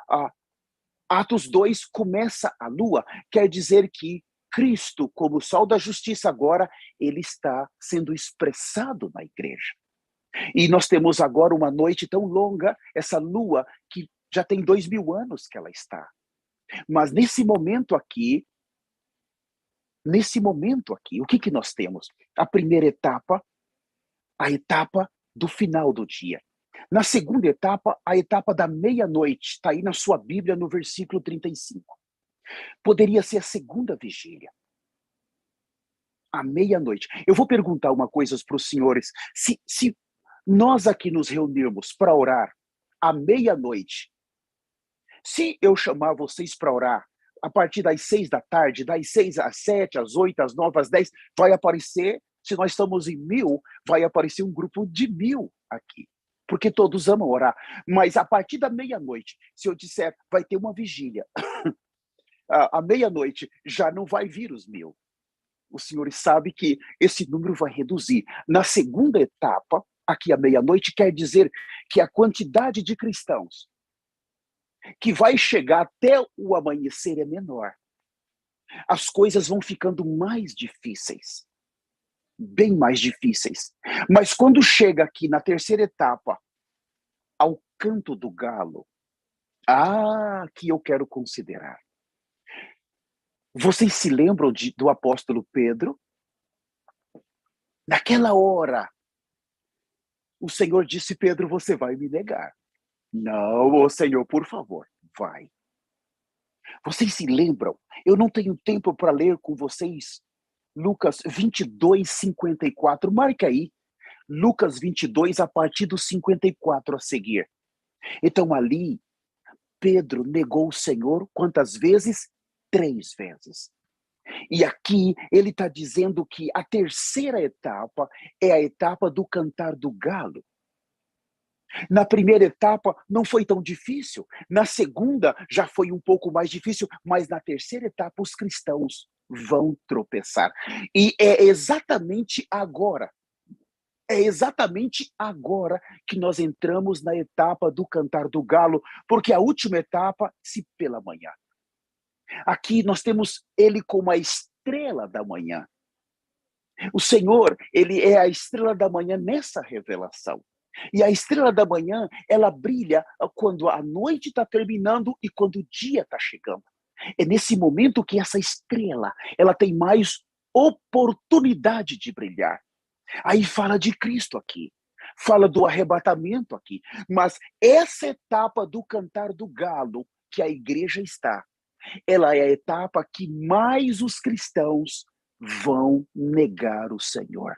[SPEAKER 1] Atos 2, começa a lua, quer dizer que Cristo, como sol da justiça agora, ele está sendo expressado na igreja. E nós temos agora uma noite tão longa, essa lua, que já tem 2000 anos que ela está. Mas nesse momento aqui, o que nós temos? A primeira etapa, a etapa do final do dia. Na segunda etapa, a etapa da meia-noite, está aí na sua Bíblia, no versículo 35. Poderia ser a segunda vigília. À meia-noite. Eu vou perguntar uma coisa para os senhores. Se nós aqui nos reunirmos para orar à meia-noite, se eu chamar vocês para orar a partir das 6 da tarde, das 6 às 7, às 8, às 9, às 10, vai aparecer, se nós estamos em 1000, vai aparecer um grupo de 1000 aqui. Porque todos amam orar. Mas a partir da meia-noite, se eu disser, vai ter uma vigília, à meia-noite já não vai vir os 1000. Os senhores sabem que esse número vai reduzir. Na segunda etapa, aqui à meia-noite, quer dizer que a quantidade de cristãos que vai chegar até o amanhecer é menor. As coisas vão ficando mais difíceis. Bem mais difíceis. Mas quando chega aqui na terceira etapa, ao canto do galo, que eu quero considerar. Vocês se lembram do apóstolo Pedro? Naquela hora, o Senhor disse, Pedro, você vai me negar. Não, ô Senhor, por favor, vai. Vocês se lembram? Eu não tenho tempo para ler com vocês Lucas 22, 54. Marca aí. Lucas 22, a partir do 54 a seguir. Então ali, Pedro negou o Senhor quantas vezes? 3 vezes. E aqui ele está dizendo que a terceira etapa é a etapa do cantar do galo. Na primeira etapa não foi tão difícil, na segunda já foi um pouco mais difícil, mas na terceira etapa os cristãos vão tropeçar. E é exatamente agora que nós entramos na etapa do cantar do galo, porque a última etapa se pela manhã. Aqui nós temos ele como a estrela da manhã. O Senhor, ele é a estrela da manhã nessa revelação. E a estrela da manhã, ela brilha quando a noite está terminando e quando o dia está chegando. É nesse momento que essa estrela, ela tem mais oportunidade de brilhar. Aí fala de Cristo aqui, fala do arrebatamento aqui, mas essa etapa do cantar do galo que a igreja está, ela é a etapa que mais os cristãos vão negar o Senhor.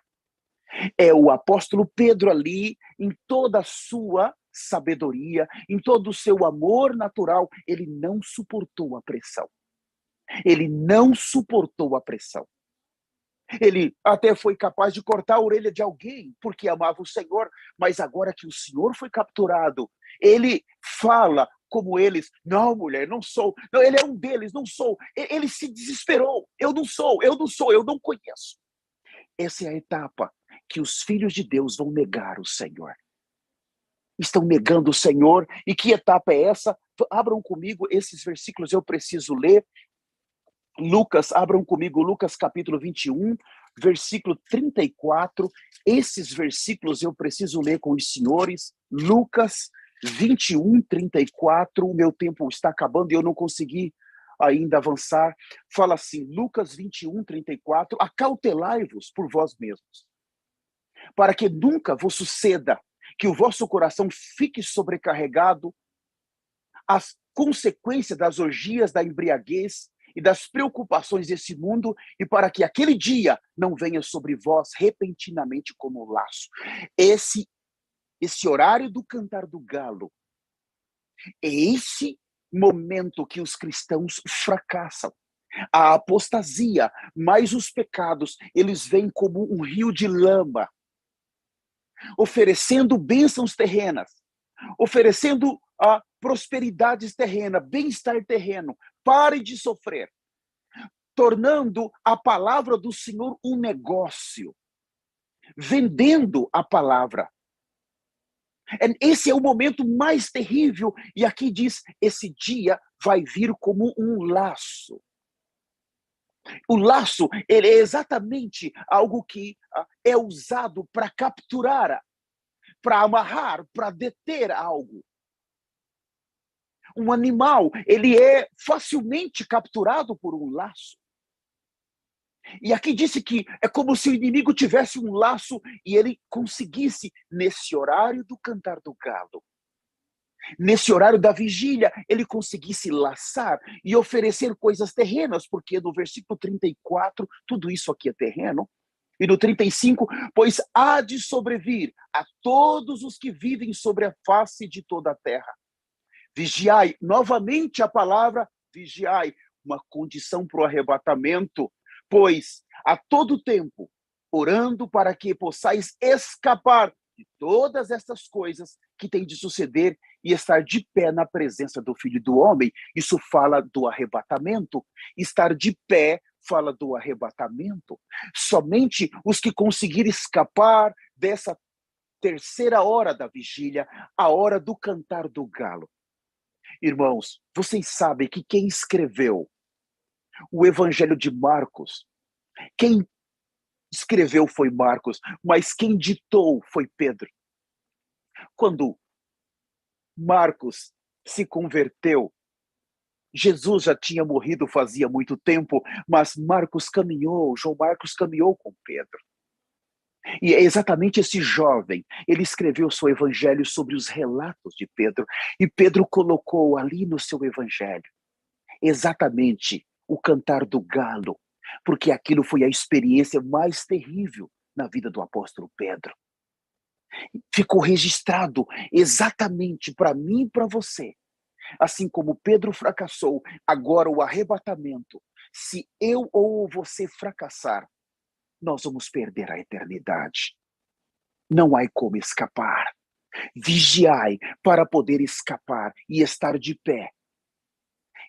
[SPEAKER 1] É o apóstolo Pedro ali, em toda a sua sabedoria, em todo o seu amor natural, ele não suportou a pressão. Ele não suportou a pressão. Ele até foi capaz de cortar a orelha de alguém, porque amava o Senhor, mas agora que o Senhor foi capturado, ele fala como eles, não, mulher, não sou, não, ele é um deles, não sou. Ele se desesperou, eu não sou, eu não sou, eu não conheço. Essa é a etapa que os filhos de Deus vão negar o Senhor. Estão negando o Senhor, e que etapa é essa? Abram comigo esses versículos, eu preciso ler. Lucas, abram comigo Lucas capítulo 21, versículo 34. Esses versículos eu preciso ler com os senhores. Lucas 21, 34. O meu tempo está acabando e eu não consegui ainda avançar. Fala assim, Lucas 21, 34. Acautelai-vos por vós mesmos, para que nunca vos suceda que o vosso coração fique sobrecarregado às consequências das orgias, da embriaguez e das preocupações desse mundo, e para que aquele dia não venha sobre vós repentinamente como um laço. Esse horário do cantar do galo, é esse momento que os cristãos fracassam. A apostasia, mais os pecados, eles vêm como um rio de lama, oferecendo bênçãos terrenas, oferecendo a prosperidade terrena, bem-estar terreno. Pare de sofrer, tornando a palavra do Senhor um negócio, vendendo a palavra. Esse é o momento mais terrível, e aqui diz, esse dia vai vir como um laço. O laço, ele é exatamente algo que é usado para capturar, para amarrar, para deter algo. Um animal, ele é facilmente capturado por um laço. E aqui disse que é como se o inimigo tivesse um laço e ele conseguisse, nesse horário do cantar do galo, nesse horário da vigília, ele conseguisse laçar e oferecer coisas terrenas, porque no versículo 34, tudo isso aqui é terreno. E no 35, pois há de sobrevir a todos os que vivem sobre a face de toda a terra. Vigiai, novamente a palavra vigiai, uma condição para o arrebatamento, pois a todo tempo, orando para que possais escapar de todas essas coisas que têm de suceder e estar de pé na presença do Filho do Homem. Isso fala do arrebatamento. Estar de pé fala do arrebatamento. Somente os que conseguirem escapar dessa terceira hora da vigília, a hora do cantar do galo. Irmãos, vocês sabem que quem escreveu o Evangelho de Marcos, quem escreveu foi Marcos, mas quem ditou foi Pedro. Quando Marcos se converteu, Jesus já tinha morrido fazia muito tempo, mas João Marcos caminhou com Pedro. E é exatamente esse jovem, ele escreveu seu evangelho sobre os relatos de Pedro, e Pedro colocou ali no seu evangelho exatamente o cantar do galo, porque aquilo foi a experiência mais terrível na vida do apóstolo Pedro. Ficou registrado exatamente para mim e para você. Assim como Pedro fracassou, agora o arrebatamento. Se eu ou você fracassar, nós vamos perder a eternidade. Não há como escapar. Vigiai para poder escapar e estar de pé.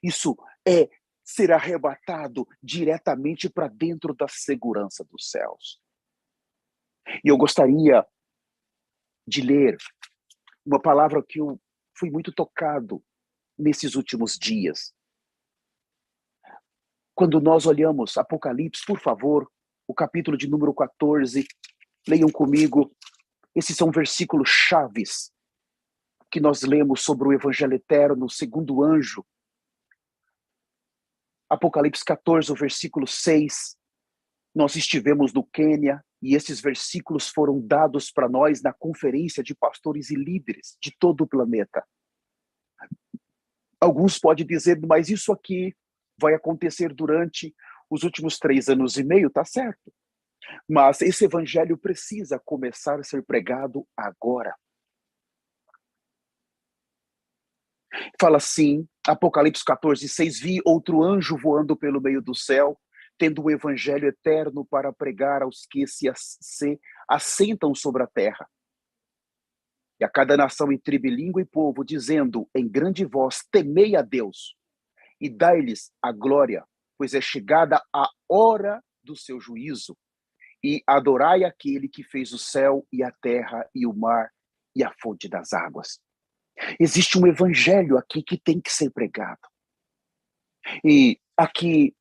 [SPEAKER 1] Isso é ser arrebatado diretamente para dentro da segurança dos céus. E eu gostaria de ler uma palavra que eu fui muito tocado nesses últimos dias. Quando nós olhamos Apocalipse, por favor, o capítulo de número 14. Leiam comigo. Esses são versículos chaves que nós lemos sobre o Evangelho Eterno, o segundo anjo. Apocalipse 14, o versículo 6. Nós estivemos no Quênia e esses versículos foram dados para nós na conferência de pastores e líderes de todo o planeta. Alguns podem dizer, mas isso aqui vai acontecer durante os últimos 3 anos e meio, tá certo. Mas esse evangelho precisa começar a ser pregado agora. Fala assim, Apocalipse 14, 6, vi outro anjo voando pelo meio do céu, tendo o evangelho eterno para pregar aos que se assentam sobre a terra. E a cada nação em tribo, língua e povo, dizendo em grande voz, temei a Deus e dai-lhes a glória, pois é chegada a hora do seu juízo, e adorai aquele que fez o céu e a terra e o mar e a fonte das águas. Existe um evangelho aqui que tem que ser pregado. E aqui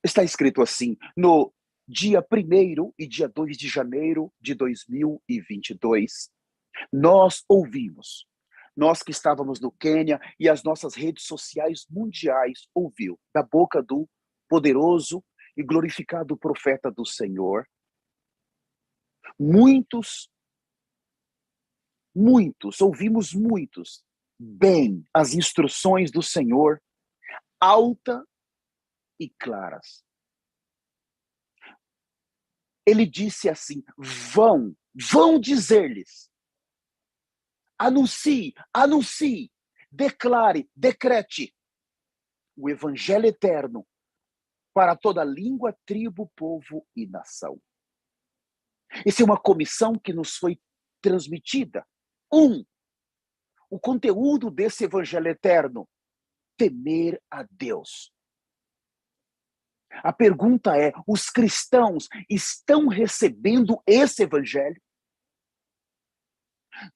[SPEAKER 1] está escrito assim, no dia 1º e dia 2 de janeiro de 2022, nós ouvimos, nós que estávamos no Quênia e as nossas redes sociais mundiais ouviu da boca do poderoso e glorificado profeta do Senhor, ouvimos muitos, bem, as instruções do Senhor, alta e claras. Ele disse assim, vão dizer-lhes, anuncie, declare, decrete o evangelho eterno para toda língua, tribo, povo e nação. Essa é uma comissão que nos foi transmitida. O conteúdo desse evangelho eterno, temer a Deus. A pergunta é, os cristãos estão recebendo esse evangelho?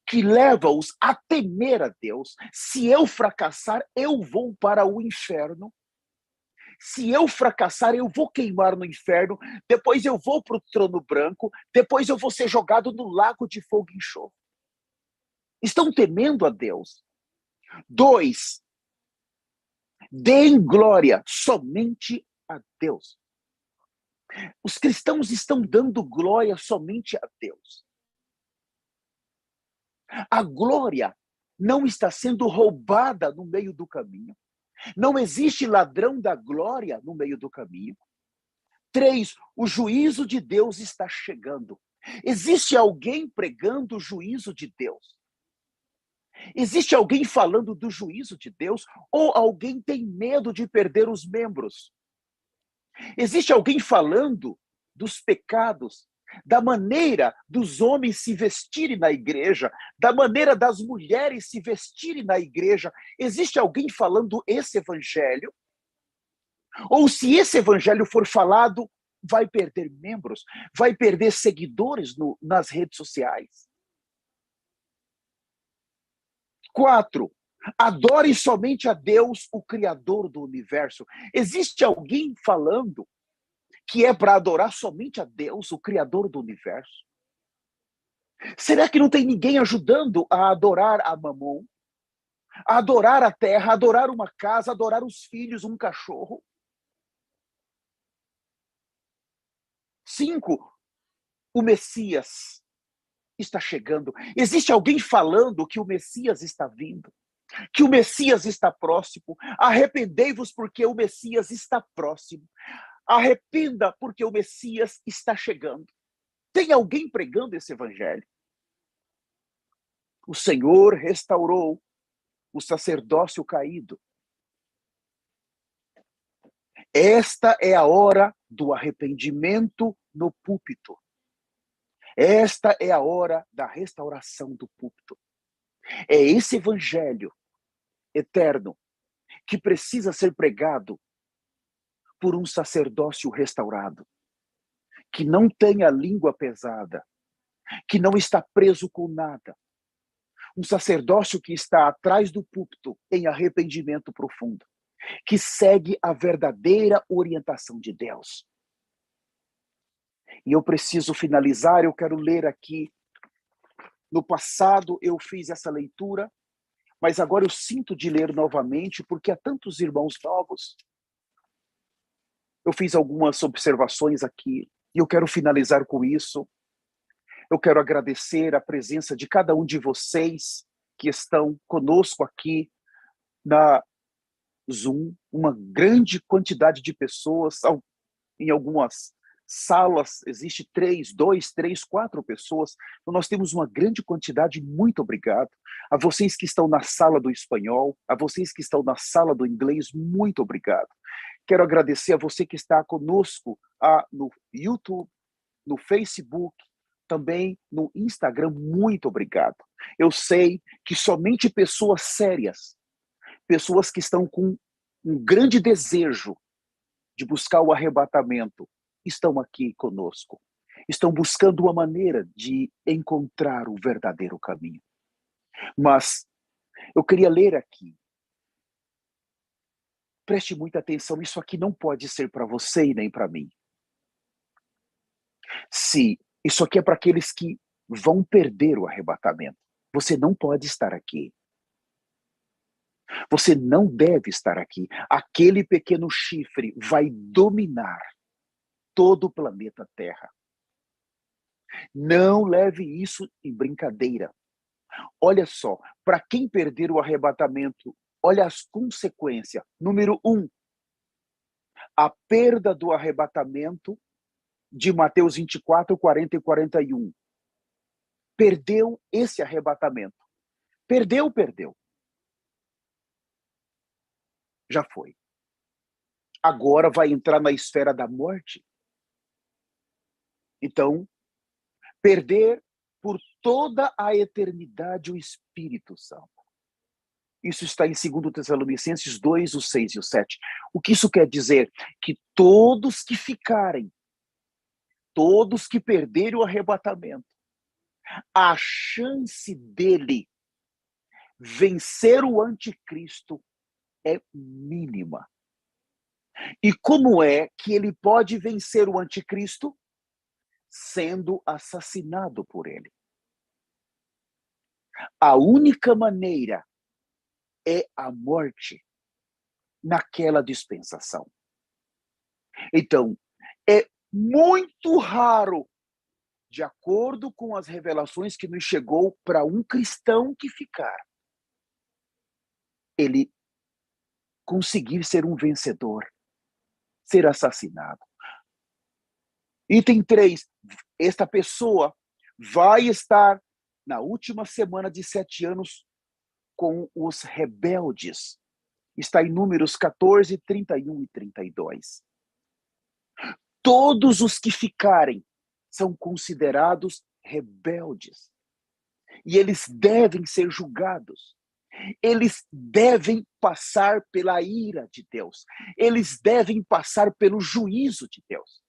[SPEAKER 1] Que leva-os a temer a Deus. Se eu fracassar, eu vou para o inferno. Se eu fracassar, eu vou queimar no inferno, depois eu vou para o trono branco, depois eu vou ser jogado no lago de fogo e enxofre. Estão temendo a Deus. 2, deem glória somente a Deus. Os cristãos estão dando glória somente a Deus. A glória não está sendo roubada no meio do caminho. Não existe ladrão da glória no meio do caminho. 3, o juízo de Deus está chegando. Existe alguém pregando o juízo de Deus? Existe alguém falando do juízo de Deus? Ou alguém tem medo de perder os membros? Existe alguém falando dos pecados, da maneira dos homens se vestirem na igreja, da maneira das mulheres se vestirem na igreja? Existe alguém falando esse evangelho? Ou se esse evangelho for falado, vai perder membros, vai perder seguidores nas redes sociais? 4, adore somente a Deus, o Criador do universo. Existe alguém falando que é para adorar somente a Deus, o Criador do universo? Será que não tem ninguém ajudando a adorar a Mamon, a adorar a terra, a adorar uma casa, a adorar os filhos, um cachorro? 5, o Messias está chegando. Existe alguém falando que o Messias está vindo, que o Messias está próximo? Arrependei-vos porque o Messias está próximo. Arrependa porque o Messias está chegando. Tem alguém pregando esse evangelho? O Senhor restaurou o sacerdócio caído. Esta é a hora do arrependimento no púlpito. Esta é a hora da restauração do púlpito. É esse evangelho eterno que precisa ser pregado por um sacerdócio restaurado, que não tem a língua pesada, que não está preso com nada. Um sacerdócio que está atrás do púlpito em arrependimento profundo, que segue a verdadeira orientação de Deus. E eu preciso finalizar, eu quero ler aqui. No passado eu fiz essa leitura, mas agora eu sinto de ler novamente, porque há tantos irmãos novos. Eu fiz algumas observações aqui, e eu quero finalizar com isso. Eu quero agradecer a presença de cada um de vocês que estão conosco aqui na Zoom, uma grande quantidade de pessoas, em algumas salas existe 3, 2, 3, 4 pessoas, então nós temos uma grande quantidade, muito obrigado. A vocês que estão na sala do espanhol, a vocês que estão na sala do inglês, muito obrigado. Quero agradecer a você que está conosco no YouTube, no Facebook, também no Instagram, muito obrigado. Eu sei que somente pessoas sérias, pessoas que estão com um grande desejo de buscar o arrebatamento, estão aqui conosco. Estão buscando uma maneira de encontrar o verdadeiro caminho. Mas eu queria ler aqui. Preste muita atenção, isso aqui não pode ser para você e nem para mim. Se isso aqui é para aqueles que vão perder o arrebatamento, você não pode estar aqui. Você não deve estar aqui. Aquele pequeno chifre vai dominar todo o planeta Terra. Não leve isso em brincadeira. Olha só, para quem perder o arrebatamento, olha as consequências. Número 1, a perda do arrebatamento de Mateus 24, 40 e 41. Perdeu esse arrebatamento. Perdeu. Já foi. Agora vai entrar na esfera da morte. Então, perder por toda a eternidade o Espírito Santo. Isso está em 2 Tessalonicenses 2, o 6 e o 7. O que isso quer dizer? Que todos que ficarem, todos que perderem o arrebatamento, a chance dele vencer o anticristo é mínima. E como é que ele pode vencer o anticristo? Sendo assassinado por ele. A única maneira é a morte naquela dispensação. Então, é muito raro, de acordo com as revelações que nos chegou, para um cristão que ficar, ele conseguir ser um vencedor, ser assassinado. Item 3, esta pessoa vai estar na última semana de 7 anos com os rebeldes. Está em Números 14, 31 e 32. Todos os que ficarem são considerados rebeldes. E eles devem ser julgados. Eles devem passar pela ira de Deus. Eles devem passar pelo juízo de Deus.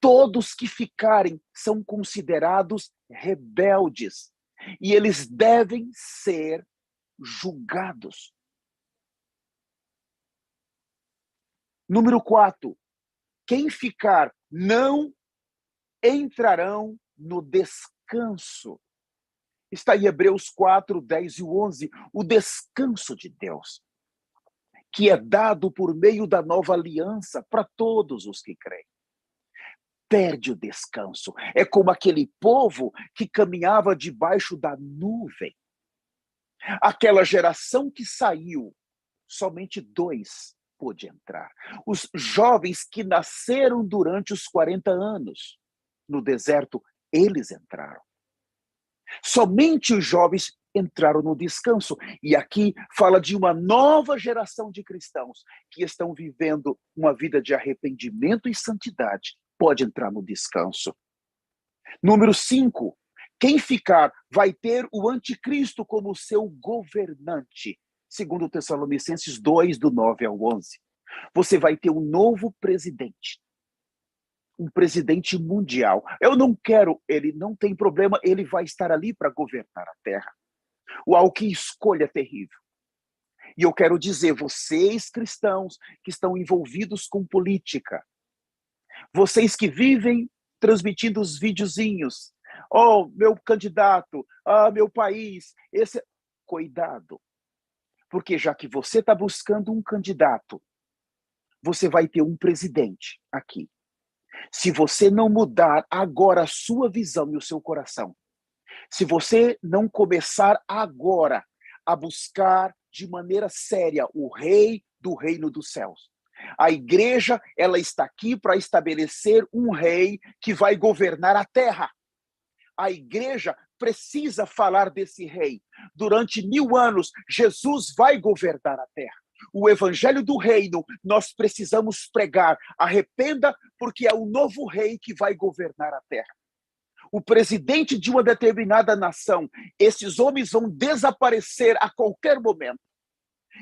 [SPEAKER 1] Todos que ficarem são considerados rebeldes. E eles devem ser julgados. Número 4. Quem ficar não entrarão no descanso. Está em Hebreus 4, 10 e 11. O descanso de Deus, que é dado por meio da nova aliança para todos os que creem. Perde o descanso. É como aquele povo que caminhava debaixo da nuvem. Aquela geração que saiu, somente 2 pôde entrar. Os jovens que nasceram durante os 40 anos no deserto, eles entraram. Somente os jovens entraram no descanso. E aqui fala de uma nova geração de cristãos que estão vivendo uma vida de arrependimento e santidade. Pode entrar no descanso. Número 5. Quem ficar vai ter o anticristo como seu governante. Segundo Tessalonicenses 2, do 9 ao 11. Você vai ter um novo presidente. Um presidente mundial. Eu não quero, ele não tem problema, ele vai estar ali para governar a terra. Uau, que escolha terrível. E eu quero dizer, vocês cristãos que estão envolvidos com política, vocês que vivem transmitindo os videozinhos, oh, meu candidato, meu país, cuidado, porque já que você está buscando um candidato, você vai ter um presidente aqui. Se você não mudar agora a sua visão e o seu coração, se você não começar agora a buscar de maneira séria o rei do reino dos céus, a igreja, ela está aqui para estabelecer um rei que vai governar a terra. A igreja precisa falar desse rei. Durante 1000 anos, Jesus vai governar a terra. O evangelho do reino, nós precisamos pregar. Arrependa, porque é o novo rei que vai governar a terra. O presidente de uma determinada nação, esses homens vão desaparecer a qualquer momento.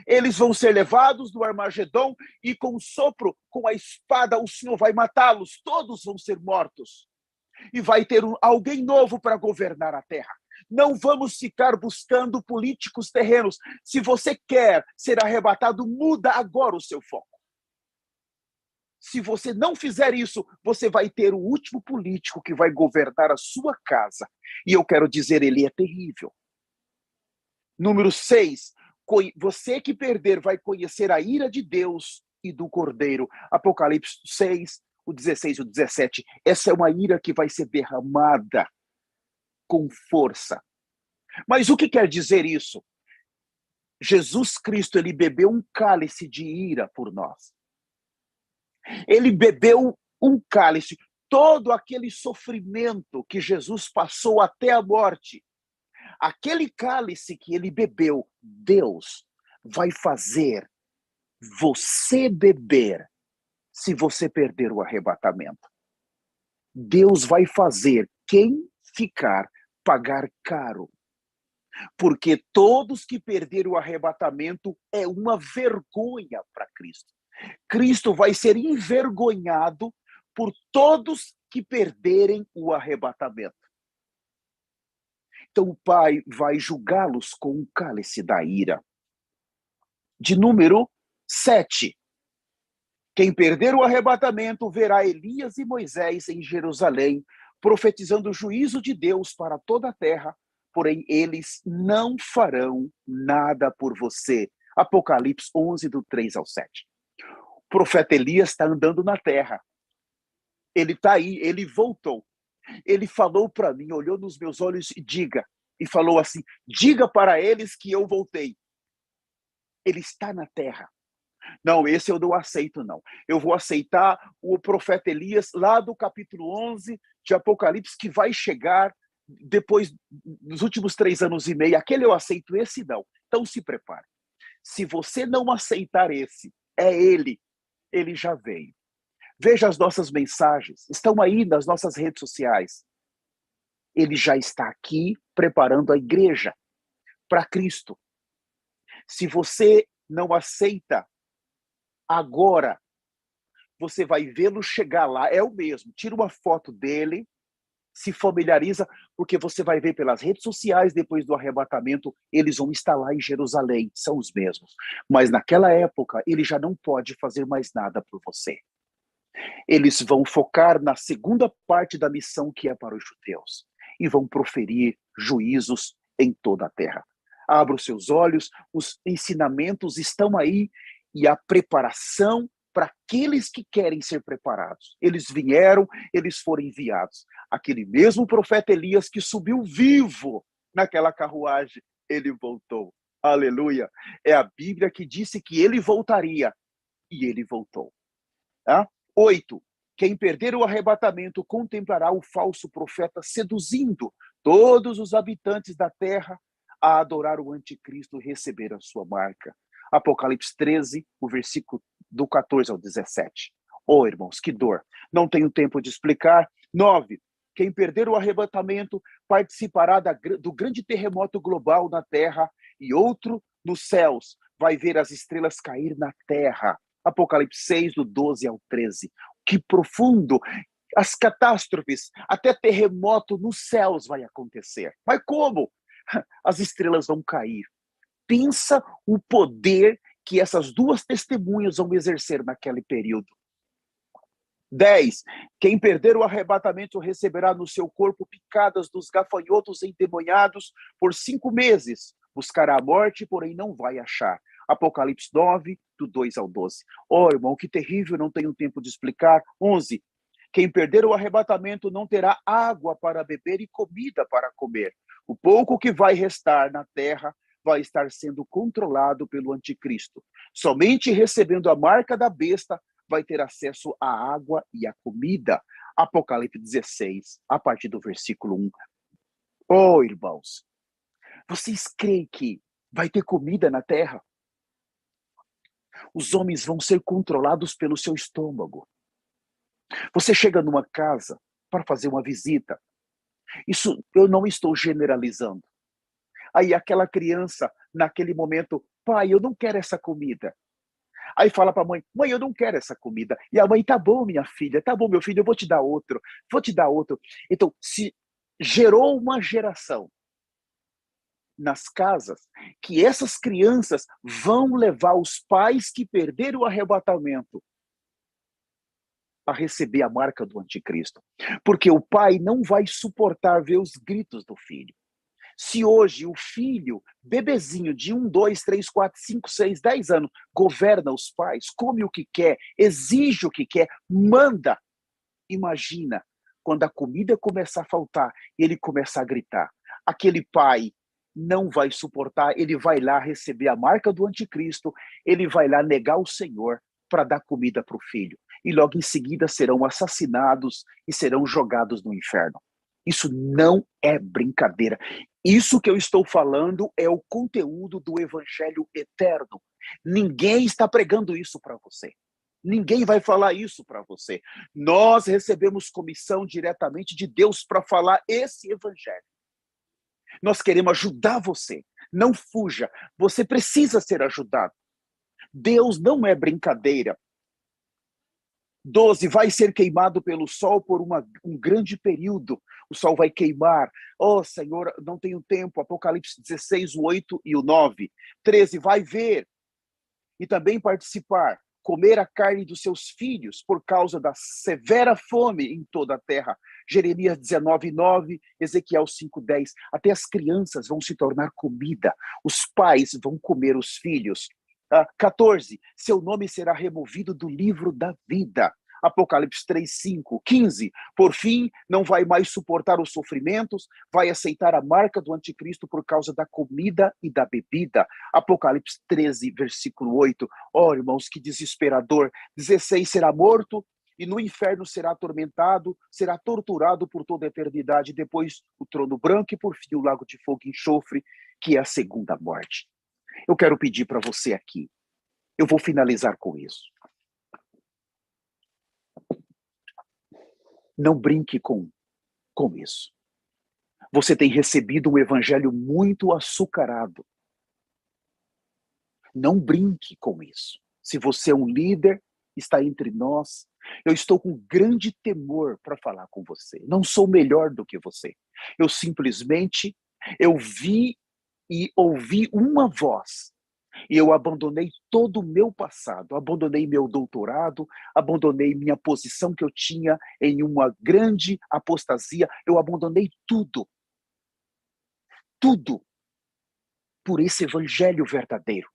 [SPEAKER 1] Eles vão ser levados no Armagedon e com o sopro, com a espada, o Senhor vai matá-los. Todos vão ser mortos. E vai ter alguém novo para governar a terra. Não vamos ficar buscando políticos terrenos. Se você quer ser arrebatado, muda agora o seu foco. Se você não fizer isso, você vai ter o último político que vai governar a sua casa. E eu quero dizer, ele é terrível. Número 6. Você que perder vai conhecer a ira de Deus e do Cordeiro. Apocalipse 6, o 16 e o 17. Essa é uma ira que vai ser derramada com força. Mas o que quer dizer isso? Jesus Cristo, ele bebeu um cálice de ira por nós. Ele bebeu um cálice, todo aquele sofrimento que Jesus passou até a morte. Aquele cálice que ele bebeu, Deus vai fazer você beber se você perder o arrebatamento. Deus vai fazer quem ficar pagar caro. Porque todos que perderam o arrebatamento é uma vergonha para Cristo. Cristo vai ser envergonhado por todos que perderem o arrebatamento. Então o Pai vai julgá-los com o cálice da ira. De número 7. Quem perder o arrebatamento verá Elias e Moisés em Jerusalém, profetizando o juízo de Deus para toda a terra, porém eles não farão nada por você. Apocalipse 11, do 3 ao 7. O profeta Elias está andando na terra. Ele está aí, ele voltou. Ele falou para mim, olhou nos meus olhos e falou assim, diga para eles que eu voltei. Ele está na terra. Não, esse eu não aceito, não. Eu vou aceitar o profeta Elias lá do capítulo 11 de Apocalipse, que vai chegar depois dos últimos 3 anos e meio. Aquele eu aceito, esse não. Então se prepare. Se você não aceitar esse, é ele. Ele já veio. Veja as nossas mensagens. Estão aí nas nossas redes sociais. Ele já está aqui preparando a igreja para Cristo. Se você não aceita agora, você vai vê-lo chegar lá, é o mesmo. Tira uma foto dele, se familiariza, porque você vai ver pelas redes sociais, depois do arrebatamento, eles vão estar lá em Jerusalém, são os mesmos. Mas naquela época, ele já não pode fazer mais nada por você. Eles vão focar na segunda parte da missão, que é para os judeus, e vão proferir juízos em toda a terra. Abra os seus olhos, os ensinamentos estão aí, e a preparação para aqueles que querem ser preparados. Eles vieram, eles foram enviados. Aquele mesmo profeta Elias que subiu vivo naquela carruagem, ele voltou. Aleluia! É a Bíblia que disse que ele voltaria, e ele voltou. 8. Quem perder o arrebatamento contemplará o falso profeta seduzindo todos os habitantes da terra a adorar o anticristo e receber a sua marca. Apocalipse 13, o versículo do 14 ao 17. Oh, irmãos, que dor. Não tenho tempo de explicar. 9. Quem perder o arrebatamento participará do grande terremoto global na terra e outro nos céus. Vai ver as estrelas cair na terra. Apocalipse 6, do 12 ao 13. Que profundo! As catástrofes, até terremoto nos céus vai acontecer. Mas como? As estrelas vão cair. pensa o poder que essas duas testemunhas vão exercer naquele período. 10. Quem perder o arrebatamento receberá no seu corpo picadas dos gafanhotos endemoniados por 5 meses. Buscará a morte, porém não vai achar. Apocalipse 9, do 2 ao 12. Oh, irmão, que terrível, não tenho tempo de explicar. 11. Quem perder o arrebatamento não terá água para beber e comida para comer. O pouco que vai restar na terra vai estar sendo controlado pelo anticristo. Somente recebendo a marca da besta vai ter acesso à água e à comida. Apocalipse 16, a partir do versículo 1. Oh, irmãos, vocês creem que vai ter comida na terra? Os homens vão ser controlados pelo seu estômago. Você chega numa casa para fazer uma visita. Isso eu não estou generalizando. Aí aquela criança, naquele momento, pai, eu não quero essa comida. Aí fala para a mãe, mãe, eu não quero essa comida. E a mãe, tá bom, minha filha, tá bom, meu filho, eu vou te dar outro. Vou te dar outro. Então, se gerou uma geração nas casas que essas crianças vão levar os pais que perderam o arrebatamento a receber a marca do anticristo. Porque o pai não vai suportar ver os gritos do filho. Se hoje o filho, bebezinho de 1, 2, 3, 4, 5, 6, 10 anos, governa os pais, come o que quer, exige o que quer, manda, imagina quando a comida começar a faltar e ele começar a gritar. Aquele pai não vai suportar, ele vai lá receber a marca do anticristo, ele vai lá negar o Senhor para dar comida para o filho. E logo em seguida serão assassinados e serão jogados no inferno. Isso não é brincadeira. Isso que eu estou falando é o conteúdo do evangelho eterno. Ninguém está pregando isso para você. Ninguém vai falar isso para você. Nós recebemos comissão diretamente de Deus para falar esse evangelho. Nós queremos ajudar você. Não fuja. Você precisa ser ajudado. Deus não é brincadeira. 12, vai ser queimado pelo sol por um grande período. O sol vai queimar. Oh, Senhor, não tenho tempo. Apocalipse 16, o 8 e o 9. 13, vai ver e também participar, comer a carne dos seus filhos por causa da severa fome em toda a terra. Jeremias 19, 9, Ezequiel 5, 10. Até as crianças vão se tornar comida. Os pais vão comer os filhos. 14, seu nome será removido do livro da vida. Apocalipse 3, 5. 15, por fim, não vai mais suportar os sofrimentos, vai aceitar a marca do anticristo por causa da comida e da bebida. Apocalipse 13, versículo 8. Oh, irmãos, que desesperador. 16, será morto e no inferno será atormentado, será torturado por toda a eternidade. Depois, o trono branco e, por fim, o lago de fogo e enxofre, que é a segunda morte. Eu quero pedir para você aqui, eu vou finalizar com isso. Não brinque com isso. Você tem recebido um evangelho muito açucarado. Não brinque com isso. Se você é um líder, está entre nós, eu estou com grande temor para falar com você. Não sou melhor do que você. Eu simplesmente, vi e ouvi uma voz. E eu abandonei todo o meu passado, abandonei meu doutorado, abandonei minha posição que eu tinha em uma grande apostasia, eu abandonei tudo. Tudo por esse evangelho verdadeiro.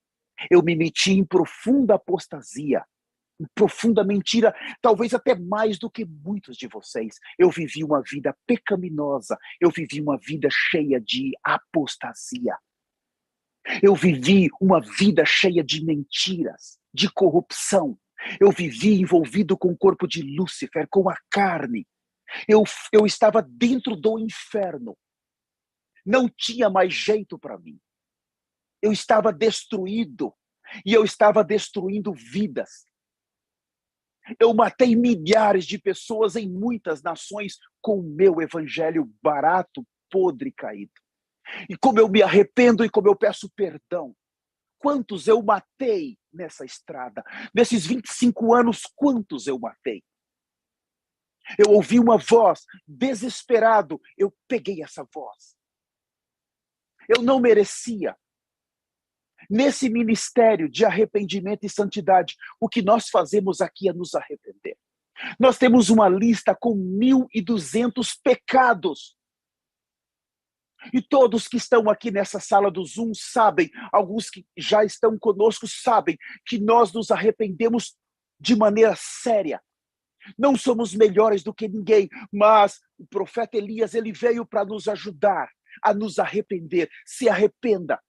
[SPEAKER 1] Eu me meti em profunda apostasia, em profunda mentira, talvez até mais do que muitos de vocês. Eu vivi uma vida pecaminosa, eu vivi uma vida cheia de apostasia. Eu vivi uma vida cheia de mentiras, de corrupção. Eu vivi envolvido com o corpo de Lúcifer, com a carne. Eu estava dentro do inferno. Não tinha mais jeito para mim. Eu estava destruído. E eu estava destruindo vidas. Eu matei milhares de pessoas em muitas nações com o meu evangelho barato, podre e caído. E como eu me arrependo e como eu peço perdão. Quantos eu matei nessa estrada? Nesses 25 anos, quantos eu matei? Eu ouvi uma voz, desesperado, eu peguei essa voz. Eu não merecia. Nesse ministério de arrependimento e santidade, o que nós fazemos aqui é nos arrepender. Nós temos uma lista com 1.200 pecados. E todos que estão aqui nessa sala do Zoom sabem, alguns que já estão conosco sabem, que nós nos arrependemos de maneira séria. Não somos melhores do que ninguém, mas o profeta Elias, ele veio para nos ajudar a nos arrepender. Se arrependa.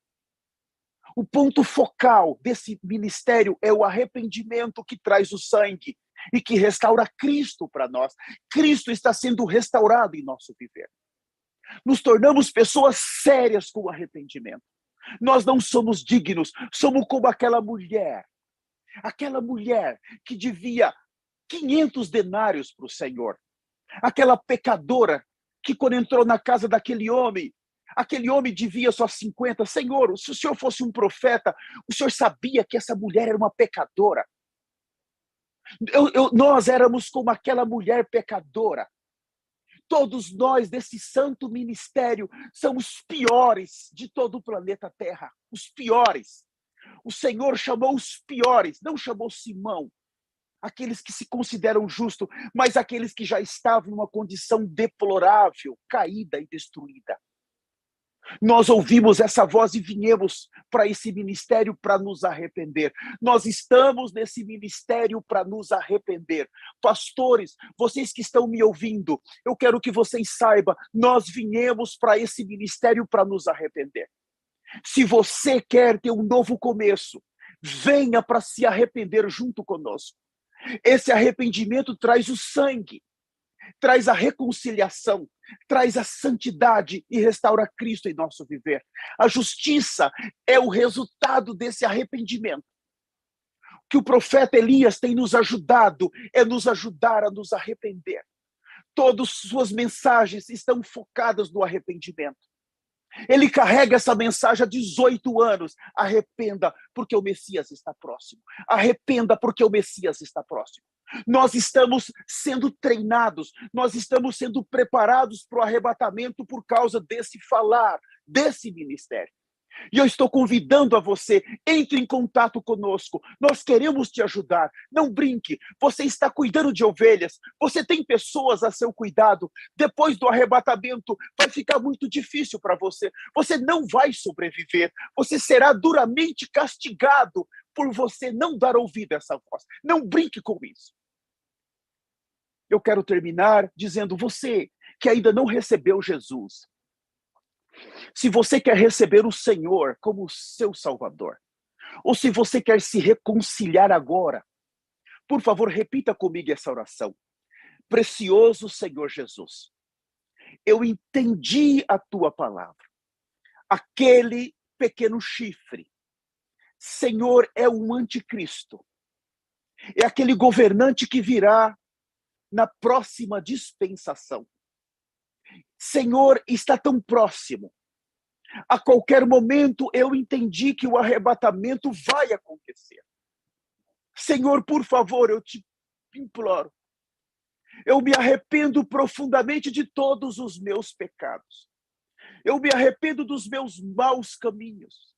[SPEAKER 1] O ponto focal desse ministério é o arrependimento que traz o sangue e que restaura Cristo para nós. Cristo está sendo restaurado em nosso viver. Nos tornamos pessoas sérias com o arrependimento. Nós não somos dignos, somos como aquela mulher que devia 500 denários para o Senhor. Aquela pecadora que quando entrou na casa daquele homem, aquele homem devia só 50. Senhor, se o Senhor fosse um profeta, o Senhor sabia que essa mulher era uma pecadora. Nós éramos como aquela mulher pecadora. Todos nós desse santo ministério somos os piores de todo o planeta Terra. Os piores. O Senhor chamou os piores, não chamou Simão, aqueles que se consideram justos, mas aqueles que já estavam em uma condição deplorável, caída e destruída. Nós ouvimos essa voz e viemos para esse ministério para nos arrepender. Nós estamos nesse ministério para nos arrepender. Pastores, vocês que estão me ouvindo, eu quero que vocês saibam, nós viemos para esse ministério para nos arrepender. Se você quer ter um novo começo, venha para se arrepender junto conosco. Esse arrependimento traz o sangue, traz a reconciliação, traz a santidade e restaura Cristo em nosso viver. A justiça é o resultado desse arrependimento. O que o profeta Elias tem nos ajudado é nos ajudar a nos arrepender. Todas suas mensagens estão focadas no arrependimento. Ele carrega essa mensagem há 18 anos. Arrependa, porque o Messias está próximo. Arrependa, porque o Messias está próximo. Nós estamos sendo treinados, nós estamos sendo preparados para o arrebatamento por causa desse falar, desse ministério. E eu estou convidando a você, entre em contato conosco, nós queremos te ajudar, não brinque, você está cuidando de ovelhas, você tem pessoas a seu cuidado, depois do arrebatamento vai ficar muito difícil para você, você não vai sobreviver, você será duramente castigado por você não dar ouvido a essa voz, não brinque com isso. Eu quero terminar dizendo, você que ainda não recebeu Jesus, se você quer receber o Senhor como seu Salvador, ou se você quer se reconciliar agora, por favor, repita comigo essa oração. Precioso Senhor Jesus, eu entendi a tua palavra. Aquele pequeno chifre, Senhor, é um anticristo. É aquele governante que virá na próxima dispensação. Senhor, está tão próximo. A qualquer momento eu entendi que o arrebatamento vai acontecer. Senhor, por favor, eu te imploro. Eu me arrependo profundamente de todos os meus pecados. Eu me arrependo dos meus maus caminhos.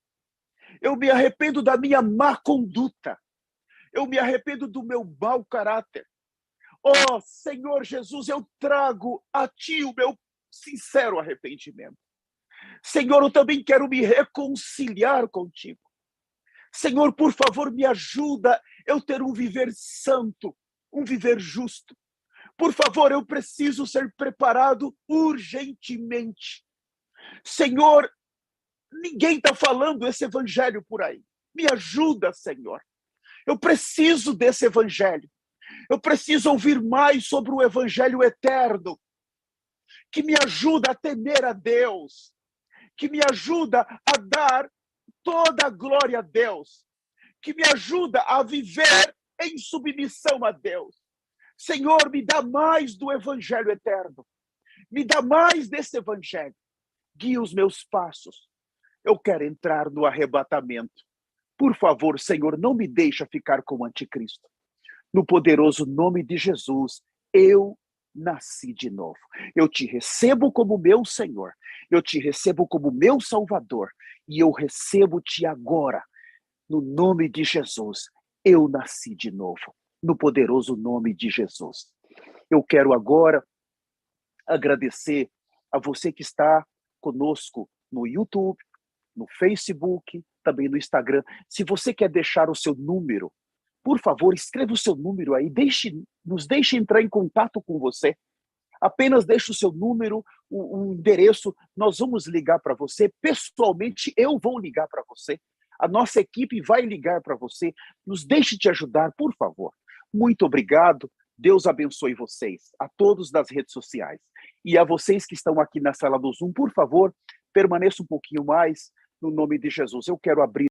[SPEAKER 1] Eu me arrependo da minha má conduta. Eu me arrependo do meu mau caráter. Oh, Senhor Jesus, eu trago a Ti o meu sincero arrependimento. Senhor, eu também quero me reconciliar contigo. Senhor, por favor, me ajuda eu ter um viver santo, um viver justo. Por favor, eu preciso ser preparado urgentemente. Senhor, ninguém está falando esse evangelho por aí. Me ajuda, Senhor. Eu preciso desse evangelho. Eu preciso ouvir mais sobre o evangelho eterno, que me ajuda a temer a Deus, que me ajuda a dar toda a glória a Deus, que me ajuda a viver em submissão a Deus. Senhor, me dá mais do evangelho eterno. Me dá mais desse evangelho. Guia os meus passos. Eu quero entrar no arrebatamento. Por favor, Senhor, não me deixa ficar com o anticristo. No poderoso nome de Jesus, eu nasci de novo. Eu te recebo como meu Senhor, eu te recebo como meu Salvador, e eu recebo-te agora, no nome de Jesus. Eu nasci de novo, no poderoso nome de Jesus. Eu quero agora agradecer a você que está conosco no YouTube, no Facebook, também no Instagram. Se você quer deixar o seu número, por favor, escreva o seu número aí, nos deixe entrar em contato com você. Apenas deixe o seu número, o endereço, nós vamos ligar para você. Pessoalmente, eu vou ligar para você. A nossa equipe vai ligar para você. Nos deixe te ajudar, por favor. Muito obrigado. Deus abençoe vocês, a todos das redes sociais. E a vocês que estão aqui na sala do Zoom, por favor, permaneça um pouquinho mais, no nome de Jesus. Eu quero abrir